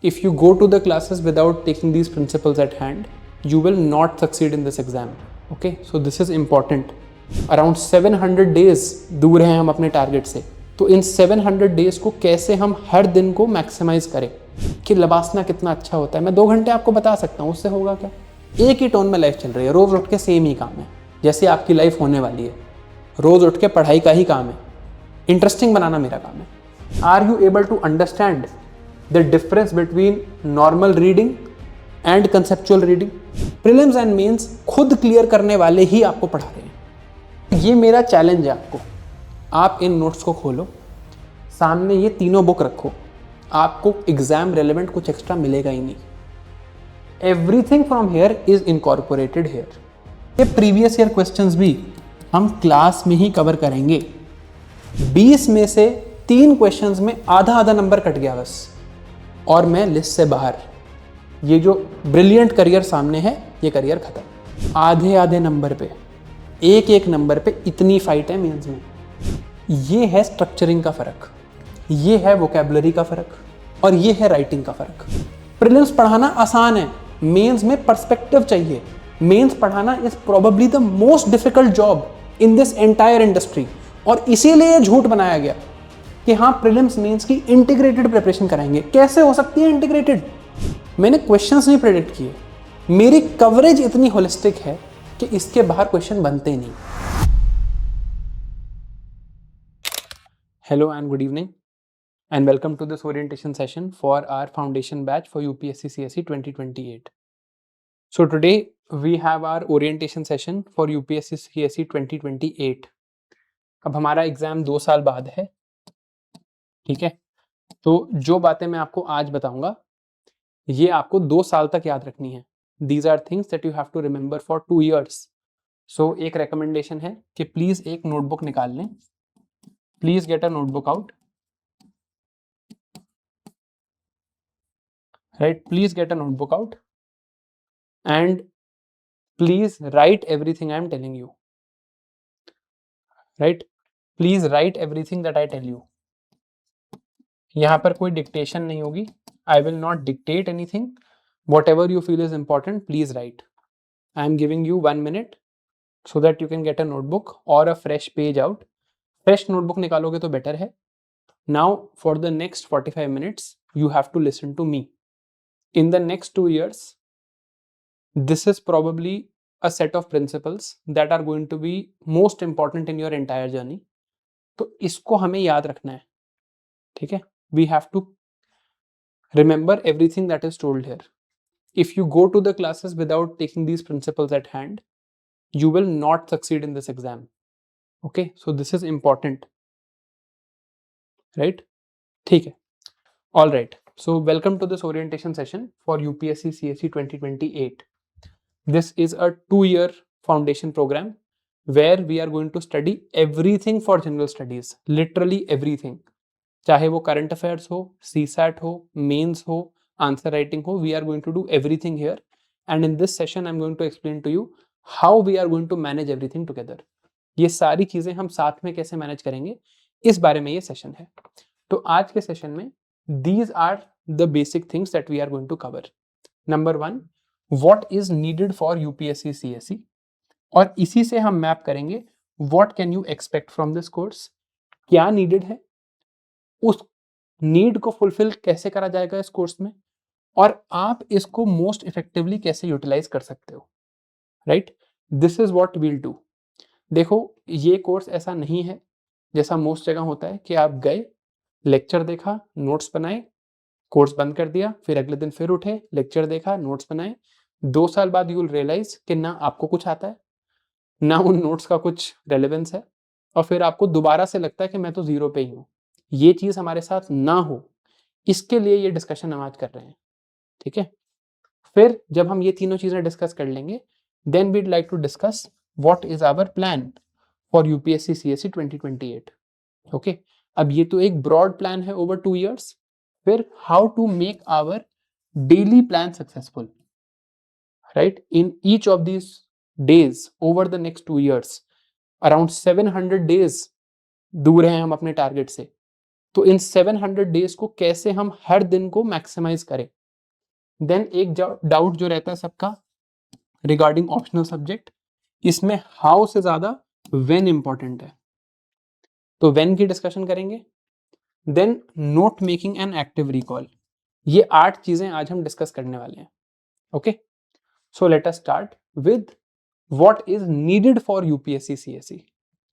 If you go to the classes without taking these principles at hand, you will not succeed in this exam. Okay, so this is important. Around 700 days दूर हैं हम अपने target से, तो इन 700 days को कैसे हम हर दिन को मैक्सिमाइज करें कि लबासना कितना अच्छा होता है। मैं 2 घंटे आपको बता सकता हूँ, उससे होगा क्या? एक ही टोन में लाइफ चल रही है, रोज उठ के सेम ही काम है, जैसे आपकी लाइफ होने वाली है। रोज उठ के पढ़ाई का ही काम है, इंटरेस्टिंग बनाना मेरा काम है। Are you able to understand the difference between normal reading and conceptual reading? Prelims and mains खुद क्लियर करने वाले ही आपको पढ़ा रहे हैं। ये मेरा चैलेंज है आपको। आप इन नोट्स को खोलो, सामने ये तीनों बुक रखो, आपको एग्जाम रेलेवेंट कुछ एक्स्ट्रा मिलेगा ही नहीं। Everything from here is incorporated here. ये प्रीवियस ईयर क्वेश्चंस भी हम क्लास में ही कवर करेंगे। 20 में से 3 क्वेश्चंस में आधा आधा नंबर कट गया बस, और मैं लिस्ट से बाहर। ये जो ब्रिलियंट करियर सामने है, ये करियर खत्म। आधे आधे नंबर पे, एक एक नंबर पे इतनी फाइट है मेंस में। ये है स्ट्रक्चरिंग का फर्क, ये है वोकैबुलरी का फर्क, और ये है राइटिंग का फर्क। प्रीलिम्स पढ़ाना आसान है, मेंस में पर्सपेक्टिव चाहिए। मेंस पढ़ाना is probably the most difficult job in this entire industry, और इसीलिए झूठ बनाया गया कि हाँ प्रीलिम्स मेंस की इंटीग्रेटेड प्रिपरेशन कराएंगे। कैसे हो सकती है इंटीग्रेटेड? मैंने क्वेश्चंस नहीं प्रेडिक्ट किए, मेरी कवरेज इतनी होलिस्टिक है कि इसके बाहर क्वेश्चन बनते नहीं। Hello and good evening and welcome to this orientation session for our foundation batch for UPSC CSE 2028. So today we have our orientation session for UPSC CSE 2028. अब हमारा एग्जाम 2 साल बाद है, ठीक है? तो जो बातें मैं आपको आज बताऊंगा ये आपको 2 साल तक याद रखनी है। These are things that you have to remember for 2 years. So एक recommendation है कि प्लीज एक नोटबुक निकाल लें। Please get a notebook out, right? Please get a notebook out and please write everything I am telling you, right? Please write everything that I tell you. यहाँ पर कोई dictation नहीं होगी। I will not dictate anything. Whatever you feel is important, please write. I am giving you 1 minute so that you can get a notebook or a fresh page out. Fresh notebook निकालोगे तो better है। Now for the next 45 minutes, you have to listen to me. In the next 2 years, this is probably a set of principles that are going to be most important in your entire journey. तो इसको हमें याद रखना है, ठीक है? We have to remember everything that is told here. If you go to the classes without taking these principles at hand, you will not succeed in this exam. Okay, so this is important, right? ठीक है, all right. So welcome to this orientation session for UPSC CSE 2028. This is a 2-year foundation program where we are going to study everything for general studies, literally everything. चाहे वो current affairs हो, CSAT हो, mains हो, answer writing हो, we are going to do everything here. And in this session I'm going to explain to you how we are going to manage everything together. ये सारी चीजें हम साथ में कैसे मैनेज करेंगे, इस बारे में ये सेशन है। तो आज के सेशन में these are the basic things that we are going to cover. Number 1, what is needed for UPSC CSE, और इसी से हम मैप करेंगे what can you expect from this course. क्या नीडेड है, उस नीड को फुलफिल कैसे करा जाएगा इस कोर्स में, और आप इसको मोस्ट इफेक्टिवली कैसे यूटिलाइज कर सकते हो, right? This is what we'll do. देखो, ये कोर्स ऐसा नहीं है जैसा मोस्ट जगह होता है कि आप गए, लेक्चर देखा, नोट्स बनाए, कोर्स बंद कर दिया, फिर अगले दिन फिर उठे, लेक्चर देखा, नोट्स बनाए। 2 साल बाद यू विल रियलाइज कि ना आपको कुछ आता है, ना उन नोट्स का कुछ रेलेवेंस है, और फिर आपको दोबारा से लगता है कि मैं तो जीरो पे ही हूँ। ये चीज हमारे साथ ना हो, इसके लिए ये डिस्कशन हम आज कर रहे हैं, ठीक है? फिर जब हम ये तीनों चीजें डिस्कस कर लेंगे, then we'd like to discuss what is our plan for UPSC CSE 2028। Okay, अब ये तो एक ब्रॉड प्लान है ओवर 2 years। फिर how to make our daily plan successful, right? In each of these days over the next 2 years, around 700 days दूर हैं हम अपने टारगेट से, तो इन 700 डेज को कैसे हम हर दिन को मैक्सिमाइज करें। देन एक डाउट जो रहता है सबका रिगार्डिंग ऑप्शनल सब्जेक्ट, इसमें हाउ से ज्यादा व्हेन इंपॉर्टेंट है, तो व्हेन की डिस्कशन करेंगे। Then note making and active recall, ये 8 चीजें आज हम डिस्कस करने वाले हैं। Okay, so let us start with what is needed for UPSC CSE.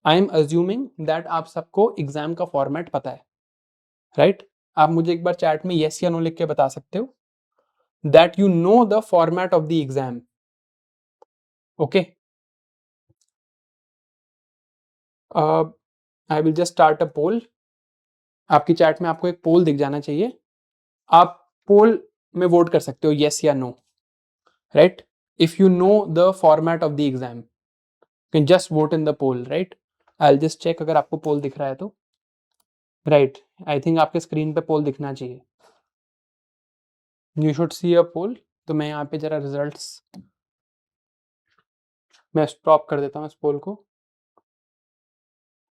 I am assuming that आप सबको एग्जाम का फॉर्मेट पता है, राइट? आप मुझे एक बार चैट में यस या नो लिख के बता सकते हो that you know the format of the exam. Okay, I will just start a poll. आपकी चैट में आपको एक पोल दिख जाना चाहिए, आप पोल में वोट कर सकते हो यस या no, right? If you know the format of the exam can just vote in the poll, right? I will just check अगर आपको पोल दिख रहा है तो, राइट? आई थिंक आपके स्क्रीन पे पोल दिखना चाहिए, यू शुड सी अ पोल। तो मैं यहाँ पे जरा रिजल्ट्स मैं स्टॉप कर देता हूँ इस पोल को,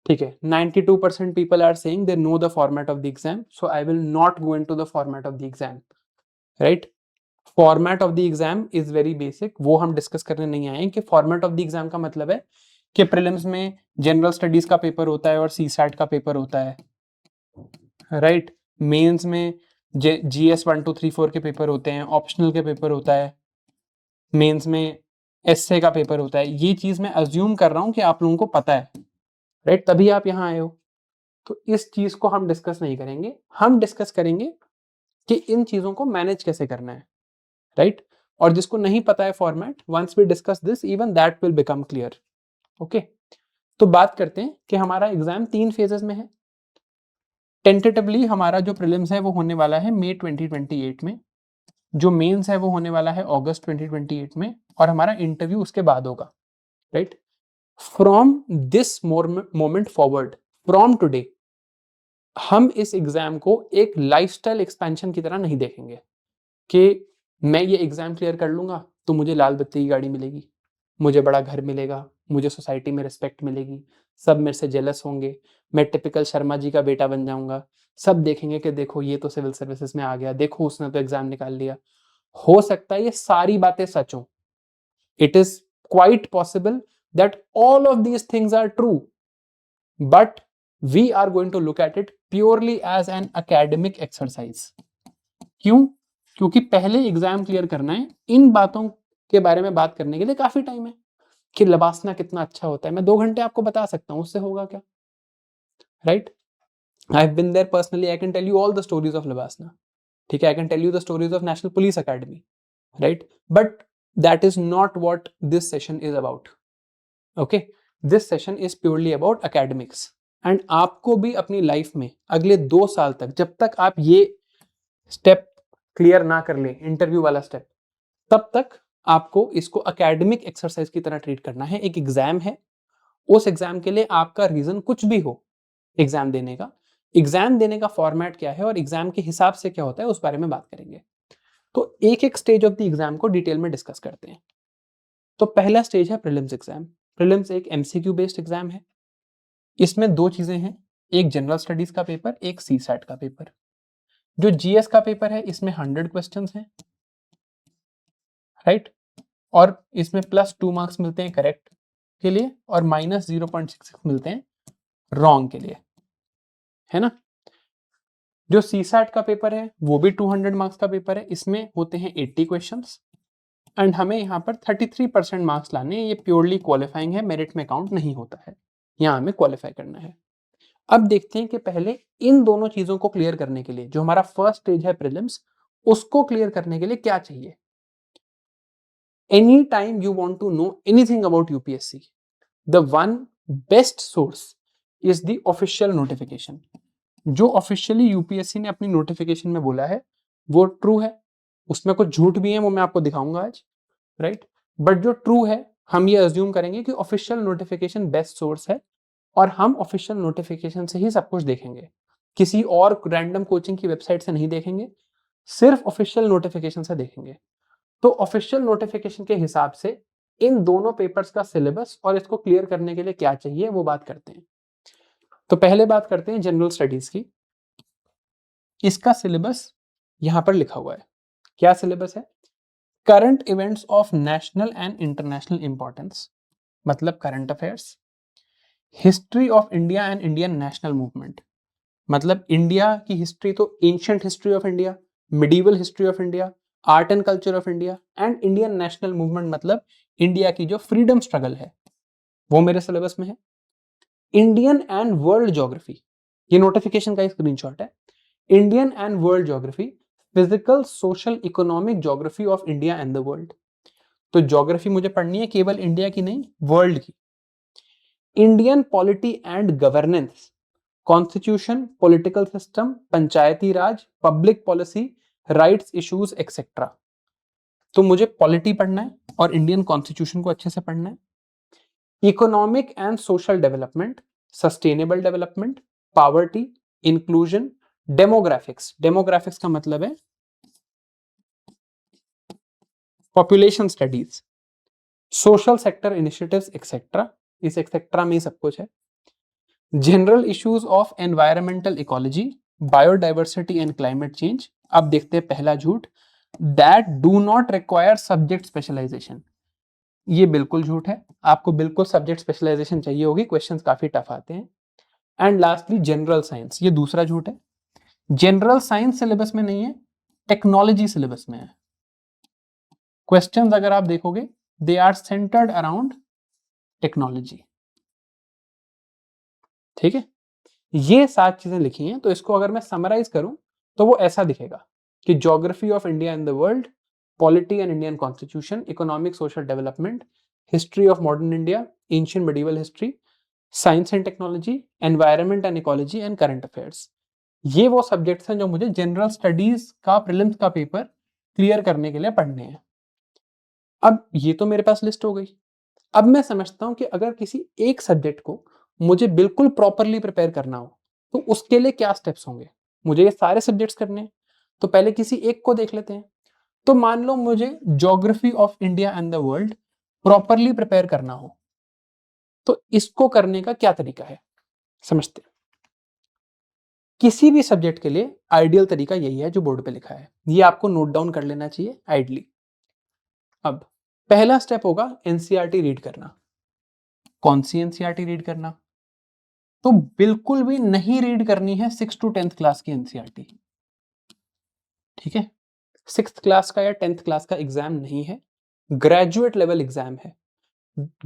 ठीक है। 92% people are saying they know the format of the exam, so I will not go into the format of the exam, right? Format of the exam is very basic, वो हम डिस्कस करने नहीं आए हैं कि फॉर्मेट ऑफ द एग्जाम का मतलब है कि प्रीलिम्स में जनरल स्टडीज का पेपर होता है और सीसैट का पेपर होता है, राइट? मेंस में जीएस 1 2 3 4 के पेपर होते हैं, ऑप्शनल के पेपर होता है, मेंस में एसए का पेपर होता है। ये चीज मैं अज्यूम कर रहा हूं कि आप लोगों को पता है, राइट? तभी आप यहाँ आए हो। तो इस चीज को हम डिस्कस नहीं करेंगे, हम डिस्कस करेंगे कि इन चीजों को मैनेज कैसे करना है, राइट? और जिसको नहीं पता है format, once we discuss this even that will become clear. Okay, तो बात करते हैं कि हमारा एग्जाम 3 फेजेस में है। टेंटेटिवली हमारा जो प्रीलिम्स है वो होने वाला है मई 2028 में, जो मेंस है वो होने वाला है अगस्त 2028 में, और हमारा इंटरव्यू उसके बाद होगा, right? From this moment forward, from today, हम इस एग्जाम को एक लाइफस्टाइल एक्सपेंशन की तरह नहीं देखेंगे कि मैं ये एग्जाम क्लियर कर लूंगा तो मुझे लाल बत्ती की गाड़ी मिलेगी, मुझे बड़ा घर मिलेगा, मुझे सोसाइटी में रिस्पेक्ट मिलेगी, सब मेरे से जेलस होंगे, मैं टिपिकल शर्मा जी का बेटा बन जाऊंगा, सब देखेंगे कि देखो ये तो सिविल सर्विसेज में आ गया, देखो उसने तो एग्जाम निकाल लिया। हो सकता है ये सारी बातें सच हो, it is quite possible that all of these things are true, but we are going to look at it purely as an academic exercise. क्यों? क्योंकि पहले एग्जाम क्लियर करना है, इन बातों के बारे में बात करने के लिए काफी टाइम है कि लबासना कितना अच्छा होता है, मैं 2 घंटे आपको बता सकता हूं, उससे होगा क्या, right? I have been there personally, I can tell you all the stories of LBSNAA, ठीक है? I can tell you the stories of national police academy, right? But that is not what this session is about. Okay, this session is purely about academics, and आपको भी अपनी life में अगले 2 साल तक, जब तक आप ये स्टेप क्लियर ना कर ले, इंटरव्यू वाला स्टेप, तब तक आपको इसको एकेडमिक एक्सरसाइज की तरह ट्रीट करना है। एक एग्जाम है, उस एग्जाम के लिए आपका रीजन कुछ भी हो एग्जाम देने का, एग्जाम देने का फॉर्मेट क्या है और एग्जाम के हिसाब से क्या होता है उस बारे में बात करेंगे। तो एक एक स्टेज ऑफ द एग्जाम को डिटेल में डिस्कस करते हैं। तो पहला स्टेज है प्रीलिम्स एग्जाम। प्रीलिम्स एक एमसीक्यू बेस्ड एग्जाम है, इसमें 2 चीजें हैं, एक जनरल स्टडीज का पेपर, एक सीसैट का पेपर। जो जीएस का पेपर है इसमें 100 क्वेश्चंस हैं, राइट? और इसमें +2 मार्क्स मिलते हैं करेक्ट के लिए और -0.66 मिलते हैं रॉन्ग के लिए, है ना? जो सीसैट का पेपर है वो भी 200 मार्क्स का पेपर है, इसमें होते हैं 80 क्वेश्चंस, एंड हमें यहाँ पर 33% मार्क्स लाने, ये प्योरली क्वालिफाइंग है, मेरिट में काउंट नहीं होता है, यहाँ हमें क्वालिफाई करना है। अब देखते हैं कि पहले इन दोनों चीजों को क्लियर करने के लिए, जो हमारा फर्स्ट स्टेज है प्रीलिम्स, उसको क्लियर करने के लिए क्या चाहिए। Any time you want to know anything about UPSC, the one best source is the official notification. जो ऑफिशियली यूपीएससी ने अपनी नोटिफिकेशन में बोला है वो ट्रू है, उसमें कुछ झूठ भी है, वो मैं आपको दिखाऊंगा आज, राइट? बट जो ट्रू है, हम ये अज्यूम करेंगे कि ऑफिशियल नोटिफिकेशन बेस्ट सोर्स है, और हम ऑफिशियल नोटिफिकेशन से ही सब कुछ देखेंगे, किसी और रैंडम कोचिंग की वेबसाइट से नहीं देखेंगे, सिर्फ ऑफिशियल नोटिफिकेशन से देखेंगे। तो ऑफिशियल नोटिफिकेशन के हिसाब से इन दोनों पेपर्स का सिलेबस और इसको क्लियर करने के लिए क्या चाहिए वो बात करते हैं। तो पहले बात करते हैं जनरल स्टडीज की। इसका सिलेबस यहां पर लिखा हुआ है। क्या सिलेबस है? Current events of national and international importance, मतलब current affairs. History of India and Indian national movement, मतलब इंडिया की हिस्ट्री तो ancient history of India, medieval history of India, art and culture of India, and Indian national movement मतलब India की जो freedom struggle है वो मेरे syllabus में है। इंडियन एंड वर्ल्ड ज्योग्राफी, ये नोटिफिकेशन का स्क्रीनशॉट है। Indian and world geography, physical social economic geography of India and the world. तो ज्योग्राफी मुझे पढ़नी है केवल इंडिया की नहीं, वर्ल्ड की। Indian polity and governance, constitution, political system, Panchayati Raj, public policy, rights issues etcetera. तो मुझे पॉलिटी पढ़ना है और इंडियन कॉन्स्टिट्यूशन को अच्छे से पढ़ना है। Economic and social development, sustainable development, poverty, inclusion, demographics, demographics का मतलब है population studies, social sector initiatives etcetera, इस एक्सेट्रा में ही सब कुछ है। General issues of environmental ecology, biodiversity and climate change. अब देखते हैं पहला झूठ, that do not require subject specialization. ये बिल्कुल झूठ है, आपको बिल्कुल सब्जेक्ट स्पेशलाइजेशन चाहिए होगी, क्वेश्चंस काफी टफ आते हैं। एंड लास्टली जनरल साइंस, ये दूसरा झूठ है। जनरल साइंस सिलेबस में नहीं है, टेक्नोलॉजी सिलेबस में है। क्वेश्चंस अगर आप देखोगे they are centered around technology. ठीक है, ये 7 चीजें लिखी हैं, तो इसको अगर मैं समराइज करूं तो वो ऐसा दिखेगा कि geography of India and the world, polity and Indian constitution, economic social development, history of modern India, ancient medieval history, science and technology, environment and ecology and current affairs. ये वो सब्जेक्ट्स हैं जो मुझे जनरल स्टडीज का prelims का paper clear करने के लिए पढ़ने हैं। अब ये तो मेरे पास लिस्ट हो गई। अब मैं समझता हूं कि अगर किसी एक सब्जेक्ट को मुझे बिल्कुल प्रॉपरली प्रिपेयर करना हो तो उसके लिए क्या स्टेप्स होंगे। मुझे ये सारे सब्जेक्ट्स करने हैं, तो पहले किसी एक को देख लेते हैं। तो मान लो मुझे geography of India and the world properly prepare करना हो, तो इसको करने का क्या तरीका है समझते हैं। किसी भी सब्जेक्ट के लिए आइडियल तरीका यही है जो बोर्ड पे लिखा है, ये आपको नोट डाउन कर लेना चाहिए आइडली। अब पहला स्टेप होगा एनसीईआरटी रीड करना। कौन सी एनसीईआरटी रीड करना? तो बिल्कुल भी नहीं रीड करनी है 6 to 10th क्लास की एनसीईआरटी। ठीक है, 6th क्लास का या 10th क्लास का एग्जाम नहीं है, ग्रेजुएट लेवल एग्जाम है।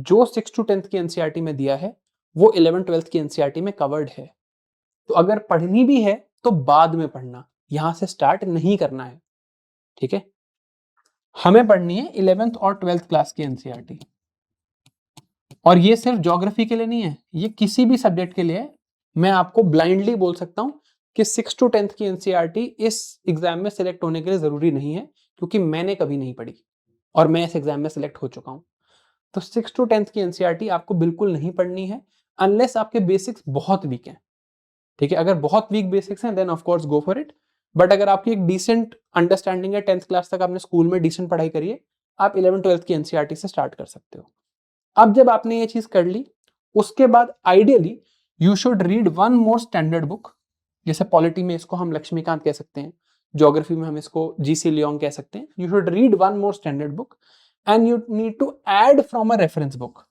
जो 6 to 10th की एनसीईआरटी में दिया है वो 11th 12th की एनसीईआरटी में कवर्ड है। तो अगर पढ़नी भी है तो बाद में पढ़ना, यहां से स्टार्ट नहीं करना है। ठीक है, हमें पढ़नी है 11th और 12th क्लास की एनसीईआरटी। और ये सिर्फ ज्योग्राफी के लिए नहीं है, ये किसी भी सब्जेक्ट के लिए है। मैं आपको ब्लाइंडली बोल सकता हूं कि 6 to 10th की एनसीईआरटी इस एग्जाम में सिलेक्ट होने के लिए जरूरी नहीं है, क्योंकि मैंने कभी नहीं पढ़ी और मैं इस एग्जाम में सिलेक्ट हो चुका हूं। तो 6 to 10th की एनसीईआरटी आपको बिल्कुल नहीं पढ़नी है अनलेस आपके बेसिक्स बहुत वीक हैं। ठीक है, अगर बहुत वीक बेसिक्स हैं then of course go for it. But अगर आपकी एक डिसेंट अंडरस्टैंडिंग है, 10th क्लास तक आपने स्कूल में डिसेंट पढ़ाई करी है, आप 11th 12th की एनसीईआरटी से स्टार्ट कर सकते हो। अब जब आपने ये चीज कर ली, उसके बाद ideally you should read one more standard book. जैसे पॉलिटी में इसको हम लक्ष्मीकांत कह सकते हैं, ज्योग्राफी में हम इसको जीसी लियोंग कह सकते हैं। You should read one more standard book and you need to add from a reference book.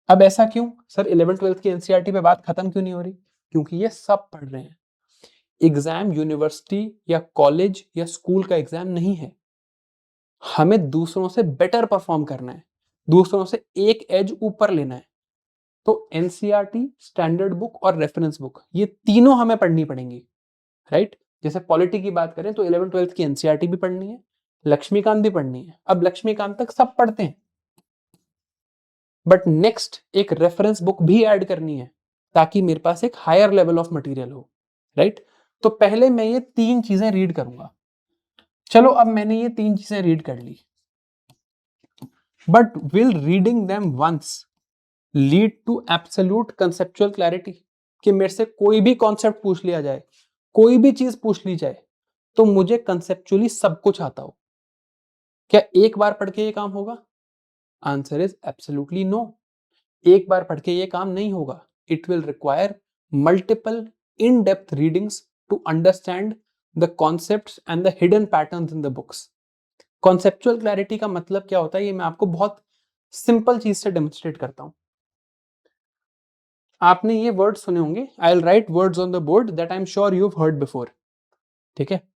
अब ऐसा क्यों सर, 11th 12th की एनसीईआरटी पे बात खत्म क्यों नहीं हो रही? क्योंकि ये सब पढ़ रहे हैं। एग्जाम यूनिवर्सिटी या कॉलेज या स्कूल का एग्जाम नहीं है, हमें दूसरों से बेटर परफॉर्म करना है, दूसरों से एक एज ऊपर लेना है। तो एनसीईआरटी, स्टैंडर्ड बुक और रेफरेंस बुक, ये तीनों हमें पढ़नी पड़ेंगी। राइट, जैसे पॉलिटी की बात करें तो 11th 12th की एनसीईआरटी भी पढ़नी है, लक्ष्मीकांत भी पढ़नी है। अब लक्ष्मीकांत तक सब पढ़ते हैं, बट नेक्स्ट एक रेफरेंस बुक भी ऐड करनी है ताकि मेरे पास एक हायर लेवल ऑफ मटेरियल हो। राइट, तो पहले मैं ये 3 चीजें रीड करूंगा। चलो अब मैंने ये 3 चीजें रीड कर ली, but will reading them once lead to absolute conceptual clarity? कि मेरे से कोई भी कॉन्सेप्ट पूछ लिया जाए, कोई भी चीज पूछ ली जाए, तो मुझे कंसेप्चुअली सब कुछ आता हो, क्या एक बार पढ़ के ये काम होगा? Answer is absolutely no. एक बार पढ़ के ये काम नहीं होगा। It will require multiple in depth readings to understand the concepts and the hidden patterns in the books. Conceptual clarity का मतलब क्या होता है, ये मैं आपको बहुत सिंपल चीज से डेमोन्स्ट्रेट करता हूं. आपने ये वर्ड सुने होंगे. I will write words on the board that I am sure you have heard before. ठीक है.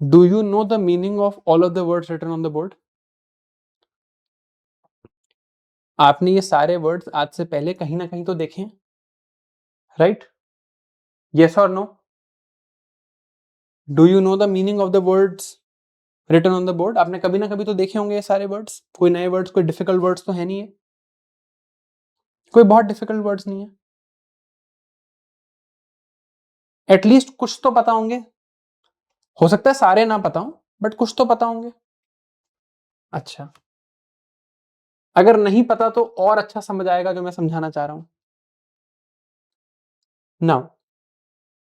Do you know the meaning of all of the words written on the board? आपने ये सारे वर्ड्स आज से पहले कहीं ना कहीं तो देखे हैं, right? Yes or no? Do you know the meaning of the words written on the board? आपने कभी ना कभी तो देखे होंगे ये सारे वर्ड्स. कोई नए वर्ड्स, कोई डिफिकल्ट वर्ड्स तो है नहीं है. कोई बहुत डिफिकल्ट वर्ड्स नहीं है. एटलीस्ट कुछ तो पता होंगे. हो सकता है सारे ना पता हो, बट कुछ तो पता होंगे. अच्छा, अगर नहीं पता तो और अच्छा समझ आएगा जो मैं समझाना चाह रहा हूं. नाउ,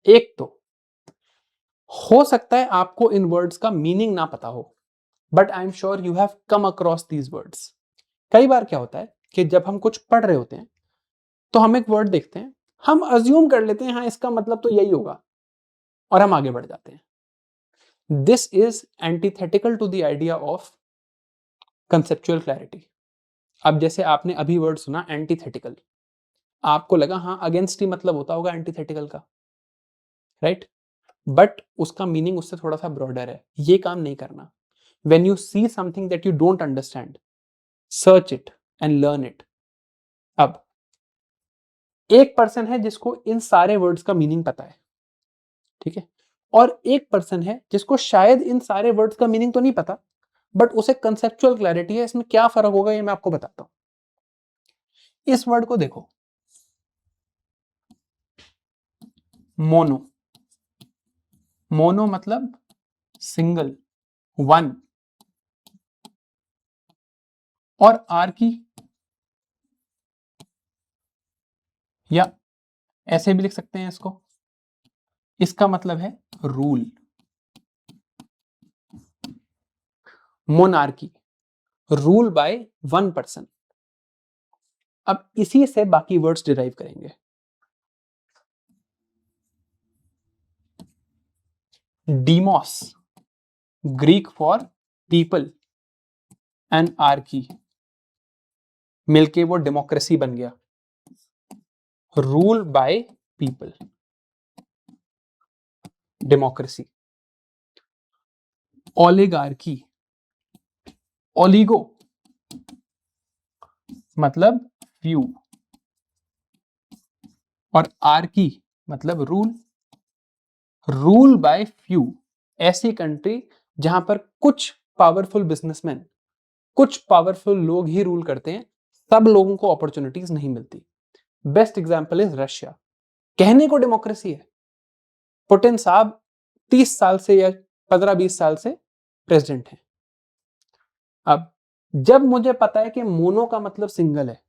एक तो हो सकता है आपको इन वर्ड्स का मीनिंग ना पता हो, but I am sure you have come across these words. कई बार क्या होता है कि जब हम कुछ पढ़ रहे होते हैं तो हम एक वर्ड देखते हैं, हम अज्यूम कर लेते हैं हाँ इसका मतलब तो यही होगा, और हम आगे बढ़ जाते हैं. This is antithetical to the idea of conceptual clarity. अब जैसे आपने अभी वर्ड सुना एंटीथेटिकल, आपको लगा हाँ अगेंस्ट ही मतलब होता होगा एंटीथेटिकल का, राइट? बट उसका मीनिंग उससे थोड़ा सा ब्रॉडर है. ये काम नहीं करना. When you see something that you don't understand, search it and learn it. अब एक पर्सन है जिसको इन सारे वर्ड्स का मीनिंग पता है, ठीक है, और एक पर्सन है जिसको शायद इन सारे वर्ड्स का मीनिंग तो नहीं पता, बट उसे कंसेप्चुअल क्लैरिटी है. इसमें क्या फर्क होगा ये मैं आपको बताता हूं. इस वर्ड को देखो, मोनो. मोनो मतलब सिंगल, वन. और आर की, या ऐसे भी लिख सकते हैं इसको, इसका मतलब है rule. Monarchy, rule by one person. अब इसी से बाकी वर्ड्स डिराइव करेंगे. Deimos, Greek for people, and Archie, मिलके वो डेमोक्रेसी बन गया. Rule by people, democracy. Oligarchy, oligo मतलब फ्यू, और आर्की मतलब रूल. रूल बाय फ्यू, ऐसी कंट्री जहां पर कुछ पावरफुल बिजनेसमैन, कुछ पावरफुल लोग ही रूल करते हैं, सब लोगों को अपॉर्चुनिटीज नहीं मिलती. Best example is Russia. कहने को डेमोक्रेसी है, पुतिन साहब 30 साल से या 15-20 साल से प्रेसिडेंट हैं. अब जब मुझे पता है कि मोनो का मतलब सिंगल है,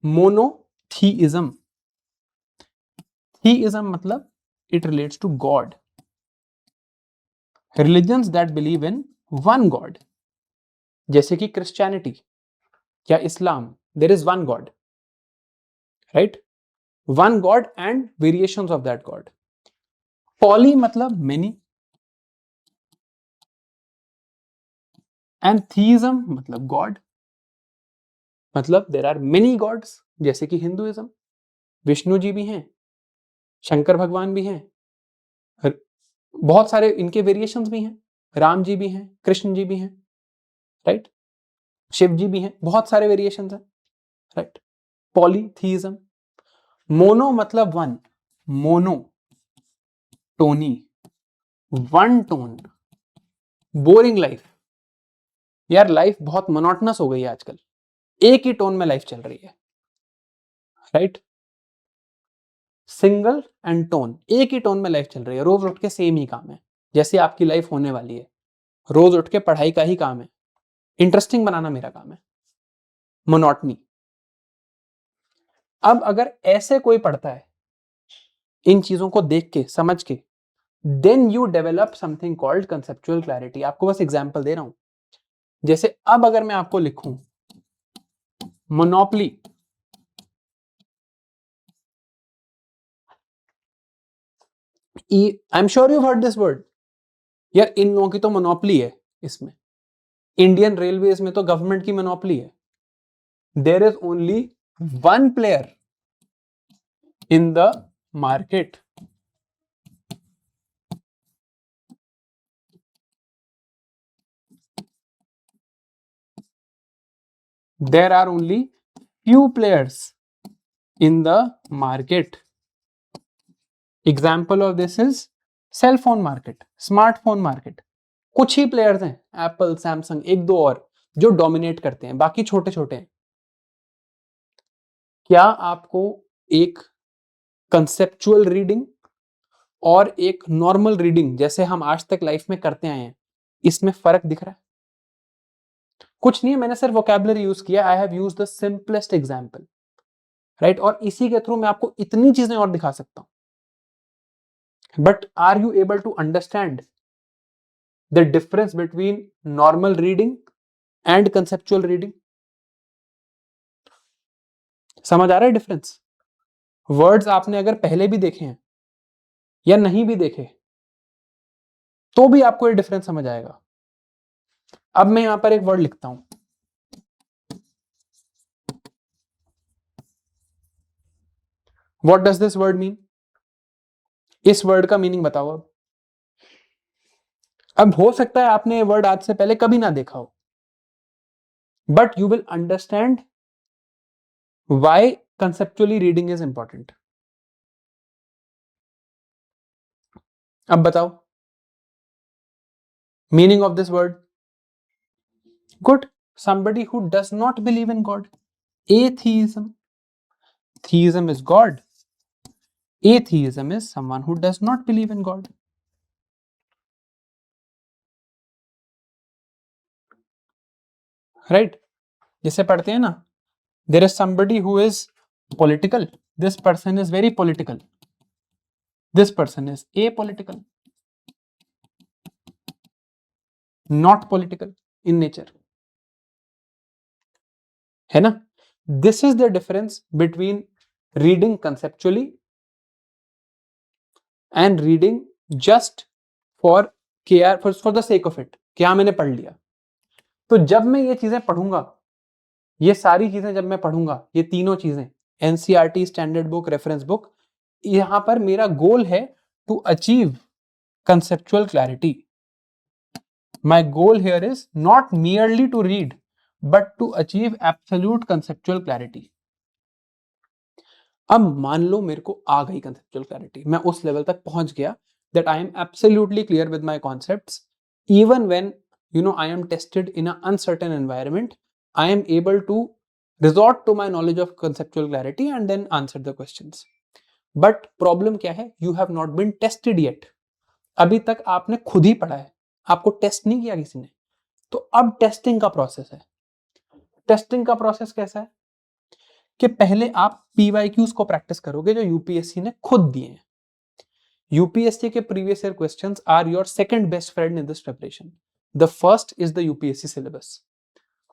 मोनोथीइज्म. थीइज्म मतलब it relates to God. Religions that believe in one God, जैसे कि क्रिश्चियनिटी या Islam, there is one God, right? One God and variations of that God. Poly मतलब मेनी, एंड थीइज्म मतलब God, मतलब there are many God's. जैसे कि Hinduism, Vishnu ji भी हैं, शंकर भगवान भी हैं, बहुत सारे इनके वेरिएशंस भी हैं, राम जी भी हैं, कृष्ण जी भी हैं, राइट? शिव जी भी हैं, बहुत सारे वेरिएशंस हैं, राइट? पॉलीथीइज्म. मोनो मतलब one, mono Tony, one tone, boring life, यार लाइफ बहुत मोनोटनस हो गई है आजकल, एक ही टोन में लाइफ चल रही है, राइट? सिंगल एंड टोन, एक ही टोन में लाइफ चल रही है, रोज उठ के सेम ही काम है, जैसे आपकी लाइफ होने वाली है, रोज उठ के पढ़ाई का ही काम है, इंटरेस्टिंग बनाना मेरा काम है, मोनोटनी। अब अगर ऐसे कोई पढ़ता है, इन चीजों को देख के समझ के, then you develop something called conceptual clarity. आपको बस एग्जांपल दे रहा हूं, जैसे अब अगर मैं आपको लिखूं monopoly, I am sure you heard this word, यार इन लोगों की तो मोनोपोली है इसमें, इंडियन रेलवेज में तो गवर्नमेंट की मोनोपोली है, there is only one player in the market, there are only few players in the market. Example of this is cell phone market, smartphone market. कुछ ही प्लेयर्स हैं, Apple, Samsung, एक दो और जो डोमिनेट करते हैं, बाकी छोटे छोटे हैं। क्या आपको एक कंसेप्चुअल रीडिंग और एक नॉर्मल रीडिंग जैसे हम आज तक लाइफ में करते आए हैं, इसमें फर्क दिख रहा है? कुछ नहीं है, मैंने सिर्फ वोकैबुलरी यूज किया, I have used the simplest example, right? और इसी के थ्रू मैं आपको इतनी चीजें और दिखा सकता हूं। But are you able to understand the difference between normal reading and conceptual reading? समझ आ रहा है डिफरेंस? वर्ड्स आपने अगर पहले भी देखे हैं या नहीं भी देखे, तो भी आपको ये डिफरेंस समझ आएगा। अब मैं यहां पर एक वर्ड लिखता हूं, what does this word mean? इस वर्ड का मीनिंग बताओ। अब हो सकता है आपने ये वर्ड आज से पहले कभी ना देखा हो, but you will understand why conceptually reading is important. अब बताओ meaning of this word. Good, somebody who does not believe in God, atheism. Theism is God, atheism is someone who does not believe in God. Right? जैसे पढ़ते हैं ना, there is somebody who is political, this person is very political, this person is apolitical, not political in nature, है ना? This is the difference between reading conceptually and reading just for care, for the sake of it, क्या मैंने पढ़ लिया। तो जब मैं ये चीजें पढ़ूंगा, ये सारी चीजें जब मैं पढ़ूंगा, ये तीनों चीजें, NCERT, standard book, reference book, यहां पर मेरा गोल है to achieve conceptual clarity. My goal here is not merely to read, but to achieve absolute conceptual clarity. अब मान लो मेरे को आ गई conceptual clarity, मैं उस लेवल तक पहुंच गया that I am absolutely clear with my concepts, even when I am tested in an uncertain environment, I am able to resort to my knowledge of conceptual clarity and then answer the questions. But problem क्या है? You have not been tested yet. अभी तक आपने खुद ही पढ़ा है, आपको test नहीं किया किसी ने। तो अब टेस्टिंग का प्रोसेस है। टेस्टिंग का प्रोसेस कैसा है कि पहले आप पीवाईक्यूज को प्रैक्टिस करोगे जो यूपीएससी ने खुद दिए हैं। यूपीएससी के previous year questions are your second best friend in this preparation, the first is the UPSC syllabus.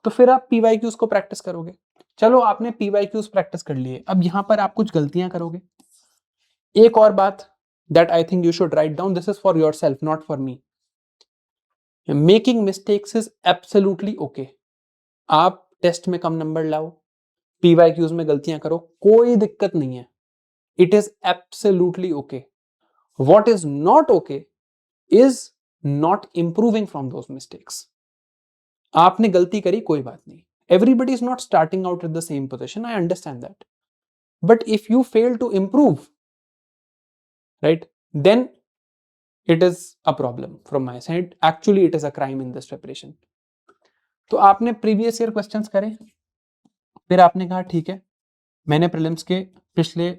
तो फिर आप पीवाईक्यूज को प्रैक्टिस करोगे। चलो आपने पीवाईक्यूज प्रैक्टिस कर लिए, अब यहां पर आप कुछ गलतियां करोगे। एक और बात that I think you should write down, this is for yourself, not for me. Making mistakes is absolutely okay. आप टेस्ट में कम नंबर लाओ, पीवाईक्यूज में गलतियां करो, कोई दिक्कत नहीं है, it is absolutely okay. What is not okay is not improving from those mistakes. आपने गलती करी, कोई बात नहीं, everybody is not starting out at the same position, I understand that, but if you fail to improve, right, then it is a problem from my side, actually it is a crime in this preparation. तो आपने previous year questions करे, फिर आपने कहा ठीक है, मैंने prelims के पिछले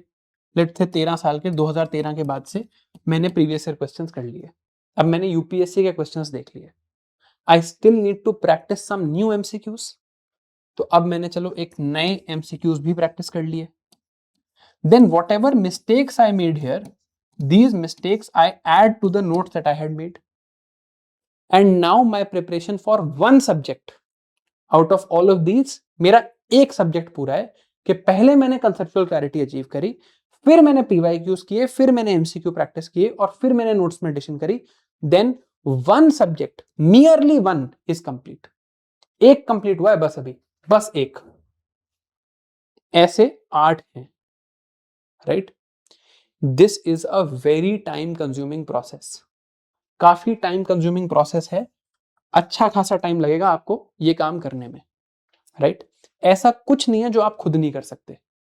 लेट थे 13 साल के 2013 के बाद से मैंने प्रीवियस ईयर क्वेश्चंस कर लिए, अब मैंने यूपीएससी के क्वेश्चंस देख लिए, I still need to practice some new MCQs. तो अब मैंने चलो एक नए एमसीक्यूज भी प्रैक्टिस कर लिए। Then whatever mistakes I made here, these mistakes I add to the notes that I had made. And now my preparation for one subject out of all of these, मेरा एक subject पूरा है कि पहले मैंने conceptual clarity achieve करी, फिर मैंने पीवाईक्यूज किए, फिर मैंने एमसीक्यू प्रैक्टिस किए और फिर मैंने नोट्स में एडिशन करी। Then one subject, merely one is complete, एक कंप्लीट हुआ है बस अभी, बस एक। ऐसे 8 हैं, right. This is a very time consuming process, काफी टाइम कंज्यूमिंग प्रोसेस है, अच्छा खासा टाइम लगेगा आपको ये काम करने में, राइट। ऐसा कुछ नहीं है जो आप खुद नहीं कर सकते,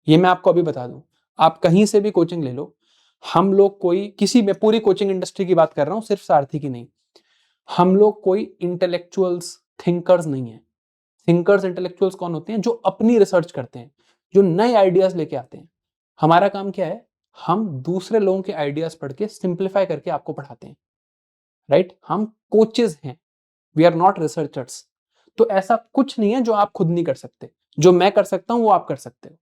ये मैं आपको अभी बता दूं। आप कहीं से भी कोचिंग ले लो, हम लोग कोई किसी में, पूरी कोचिंग इंडस्ट्री की बात कर रहा हूं, सिर्फ सारथी की नहीं, हम लोग कोई इंटेलेक्चुअल्स थिंकर्स नहीं है। थिंकर्स इंटेलेक्चुअल्स कौन होते हैं? जो अपनी रिसर्च करते हैं, जो नए आइडियाज लेके आते हैं। हमारा काम क्या है? हम दूसरे लोगों के आइडियाज पढ़ के सिंप्लीफाई करके आपको पढ़ाते हैं, राइट। हम कोचेज हैं, वी आर नॉट रिसर्चर्स। तो ऐसा कुछ नहीं है जो आप खुद नहीं कर सकते, जो मैं कर सकता हूं वो आप कर सकते हो।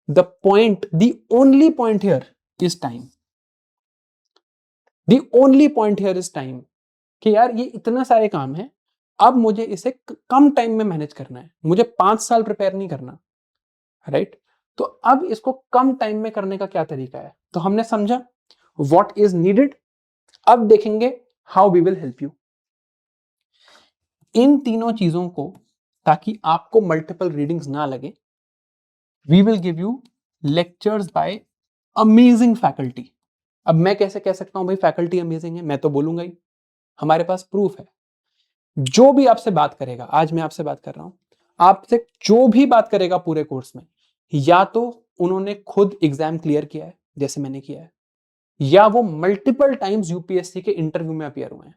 The point, the only point here is time, the only point here is time, कि यार ये इतना सारे काम है, अब मुझे इसे कम टाइम में मैनेज करना है, मुझे 5 साल प्रिपेयर नहीं करना, राइट। तो अब इसको कम टाइम में करने का क्या तरीका है, तो हमने समझा व्हाट इज नीडेड। अब देखेंगे how we will help you in तीनों चीजों को, ताकि आपको मल्टीपल रीडिंग्स ना लगे। We will give you lectures by amazing faculty. अब मैं कैसे कह सकता हूं भाई फैकल्टी अमेजिंग है? मैं तो बोलूंगा ही, हमारे पास प्रूफ है। जो भी आपसे बात करेगा, आज मैं आपसे बात कर रहा हूं, आपसे जो भी बात करेगा पूरे कोर्स में, या तो उन्होंने खुद एग्जाम क्लियर किया है जैसे मैंने किया है, या वो मल्टीपल टाइम्स यूपीएससी के इंटरव्यू में अपीयर हुए हैं,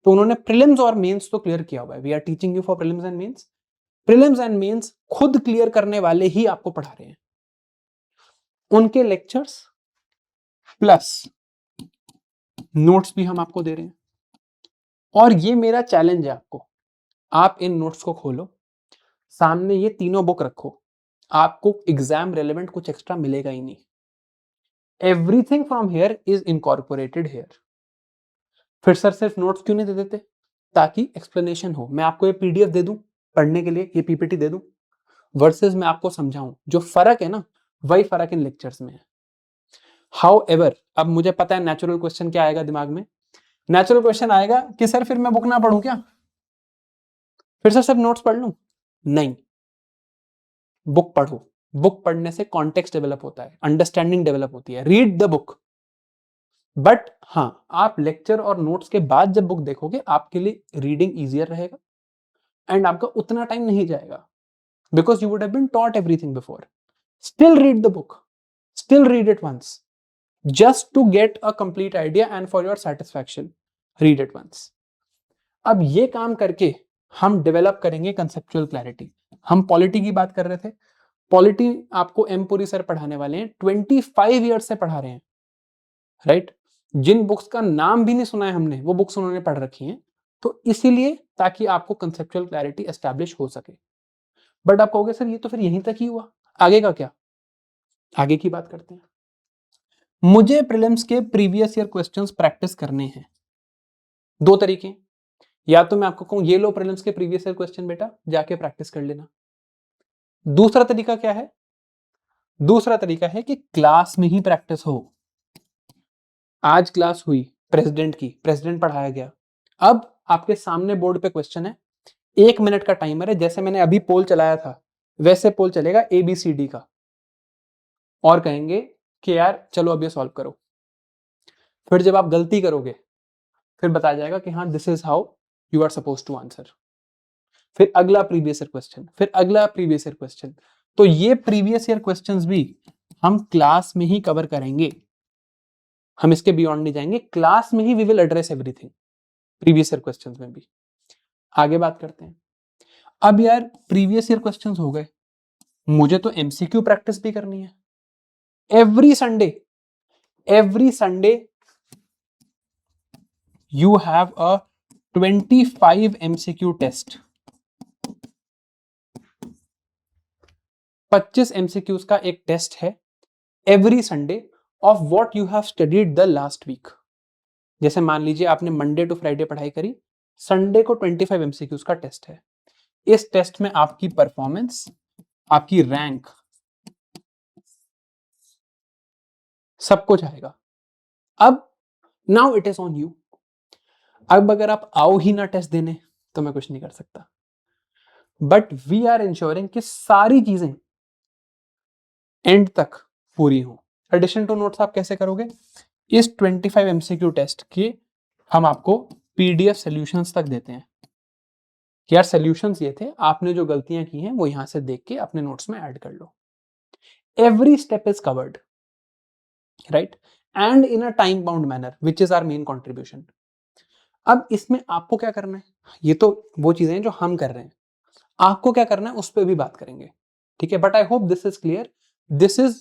तो उन्होंने प्रीलिम्स और मेंस तो क्लियर किया हुआ है। We are teaching you for prelims and mains. Prelims and mains खुद क्लियर करने वाले ही आपको पढ़ा रहे हैं, उनके लेक्चर्स प्लस नोट्स भी हम आपको दे रहे हैं। और ये मेरा चैलेंज है आपको, आप इन नोट्स को खोलो, सामने ये तीनों बुक रखो, आपको एग्जाम रेलेवेंट कुछ एक्स्ट्रा मिलेगा ही नहीं। Everything from here is incorporated here. फिर सर सिर्फ नोट्स क्यों नहीं दे देते? ताकि एक्सप्लेनेशन हो, मैं आपको ये पीडीएफ दे दूं पढ़ने के लिए, ये पीपीटी दे दूं, वर्सेस मैं आपको समझाऊं। जो फर्क है ना, वही फर्क इन लेक्चर्स में है। हाउ एवर, अब मुझे पता है नेचुरल क्वेश्चन क्या आएगा दिमाग में। नेचुरल क्वेश्चन आएगा कि सर फिर मैं बुक ना पढ़ूं क्या, फिर सर सिर्फ नोट्स पढ़ लूं? नहीं, बुक पढ़ो। बुक पढ़ने से कॉन्टेक्स्ट डेवलप होता है, अंडरस्टैंडिंग डेवलप होती है। रीड द बुक, बट हाँ, आप लेक्चर और नोट्स के बाद जब बुक देखोगे, आपके लिए रीडिंग इजियर रहेगा एंड आपका उतना टाइम नहीं जाएगा, because you would have been taught everything before. Still read the book, still read it once, just to get a complete idea and for your satisfaction, read it once. अब ये काम करके हम develop करेंगे conceptual clarity. हम polity की बात कर रहे थे, पॉलिटी आपको एम पुरी सर पढ़ाने वाले हैं, 25 ईयर्स से पढ़ा रहे हैं, राइट। जिन बुक्स का नाम भी नहीं सुना है हमने, वो बुक्स उन्होंने पढ़ रखी हैं। तो इसीलिए ताकि आपको कंसेप्चुअल क्लैरिटी एस्टैब्लिश हो सके। बट आप कहोगे सर ये तो फिर यहीं तक ही हुआ, आगे का क्या? आगे की बात करते हैं। मुझे प्रीलिम्स के प्रीवियस ईयर क्वेश्चंस प्रैक्टिस करने हैं। दो तरीके, या तो मैं आपको कहूं ये लो प्रीलिम्स के प्रीवियस ईयर क्वेश्चन बेटा, जाके प्रैक्टिस कर लेना। दूसरा तरीका क्या है? दूसरा तरीका है कि क्लास में ही प्रैक्टिस हो। आज क्लास हुई प्रेसिडेंट की, प्रेसिडेंट पढ़ाया गया, अब आपके सामने बोर्ड पे क्वेश्चन है, 1 मिनट का टाइमर है, जैसे मैंने अभी पोल चलाया था वैसे पोल चलेगा ABCD का, और कहेंगे कि यार चलो अब ये सॉल्व करो। फिर जब आप गलती करोगे, फिर बताया जाएगा कि हाँ this is how you are suppose to answer. फिर अगला प्रीवियस ईयर क्वेश्चन, फिर अगला प्रीवियस ईयर क्वेश्चन। तो ये प्रीवियस ईयर क्वेश्चंस भी हम क्लास में ही कवर करेंगे। हम इसके बियॉन्ड नहीं जाएंगे, क्लास में ही we will address everything, previous year questions में भी। आगे बात करते हैं। अब यार प्रीवियस ईयर क्वेश्चंस हो गए, मुझे तो एमसीक्यू प्रैक्टिस भी करनी है। Every Sunday you have a 25 MCQ test, 25 MCQs का एक टेस्ट है every Sunday of what you have studied the last week. जैसे मान लीजिए आपने मंडे टू फ्राइडे पढ़ाई करी, संडे को 25 MCQs का टेस्ट है। इस टेस्ट में आपकी परफॉर्मेंस, आपकी रैंक, सब कुछ आएगा। अब now it is on you. अब अगर आप आओ ही ना टेस्ट देने तो मैं कुछ नहीं कर सकता, बट वी आर इंश्योरिंग कि सारी चीजें एंड तक पूरी हो। एडिशन टू नोट्स आप कैसे करोगे? इस 25 एमसीक्यू टेस्ट के हम आपको पीडीएफ सॉल्यूशंस तक देते हैं कि यार सॉल्यूशंस ये थे, आपने जो गलतियां की हैं वो यहां से देख के अपने नोट्स में ऐड कर लो। Every step is covered, right, and in a time bound manner, which is our main contribution. अब इसमें आपको क्या करना है, ये तो वो चीजें हैं जो हम कर रहे हैं, आपको क्या करना है उस पर भी बात करेंगे, ठीक है। But I hope this is clear. This is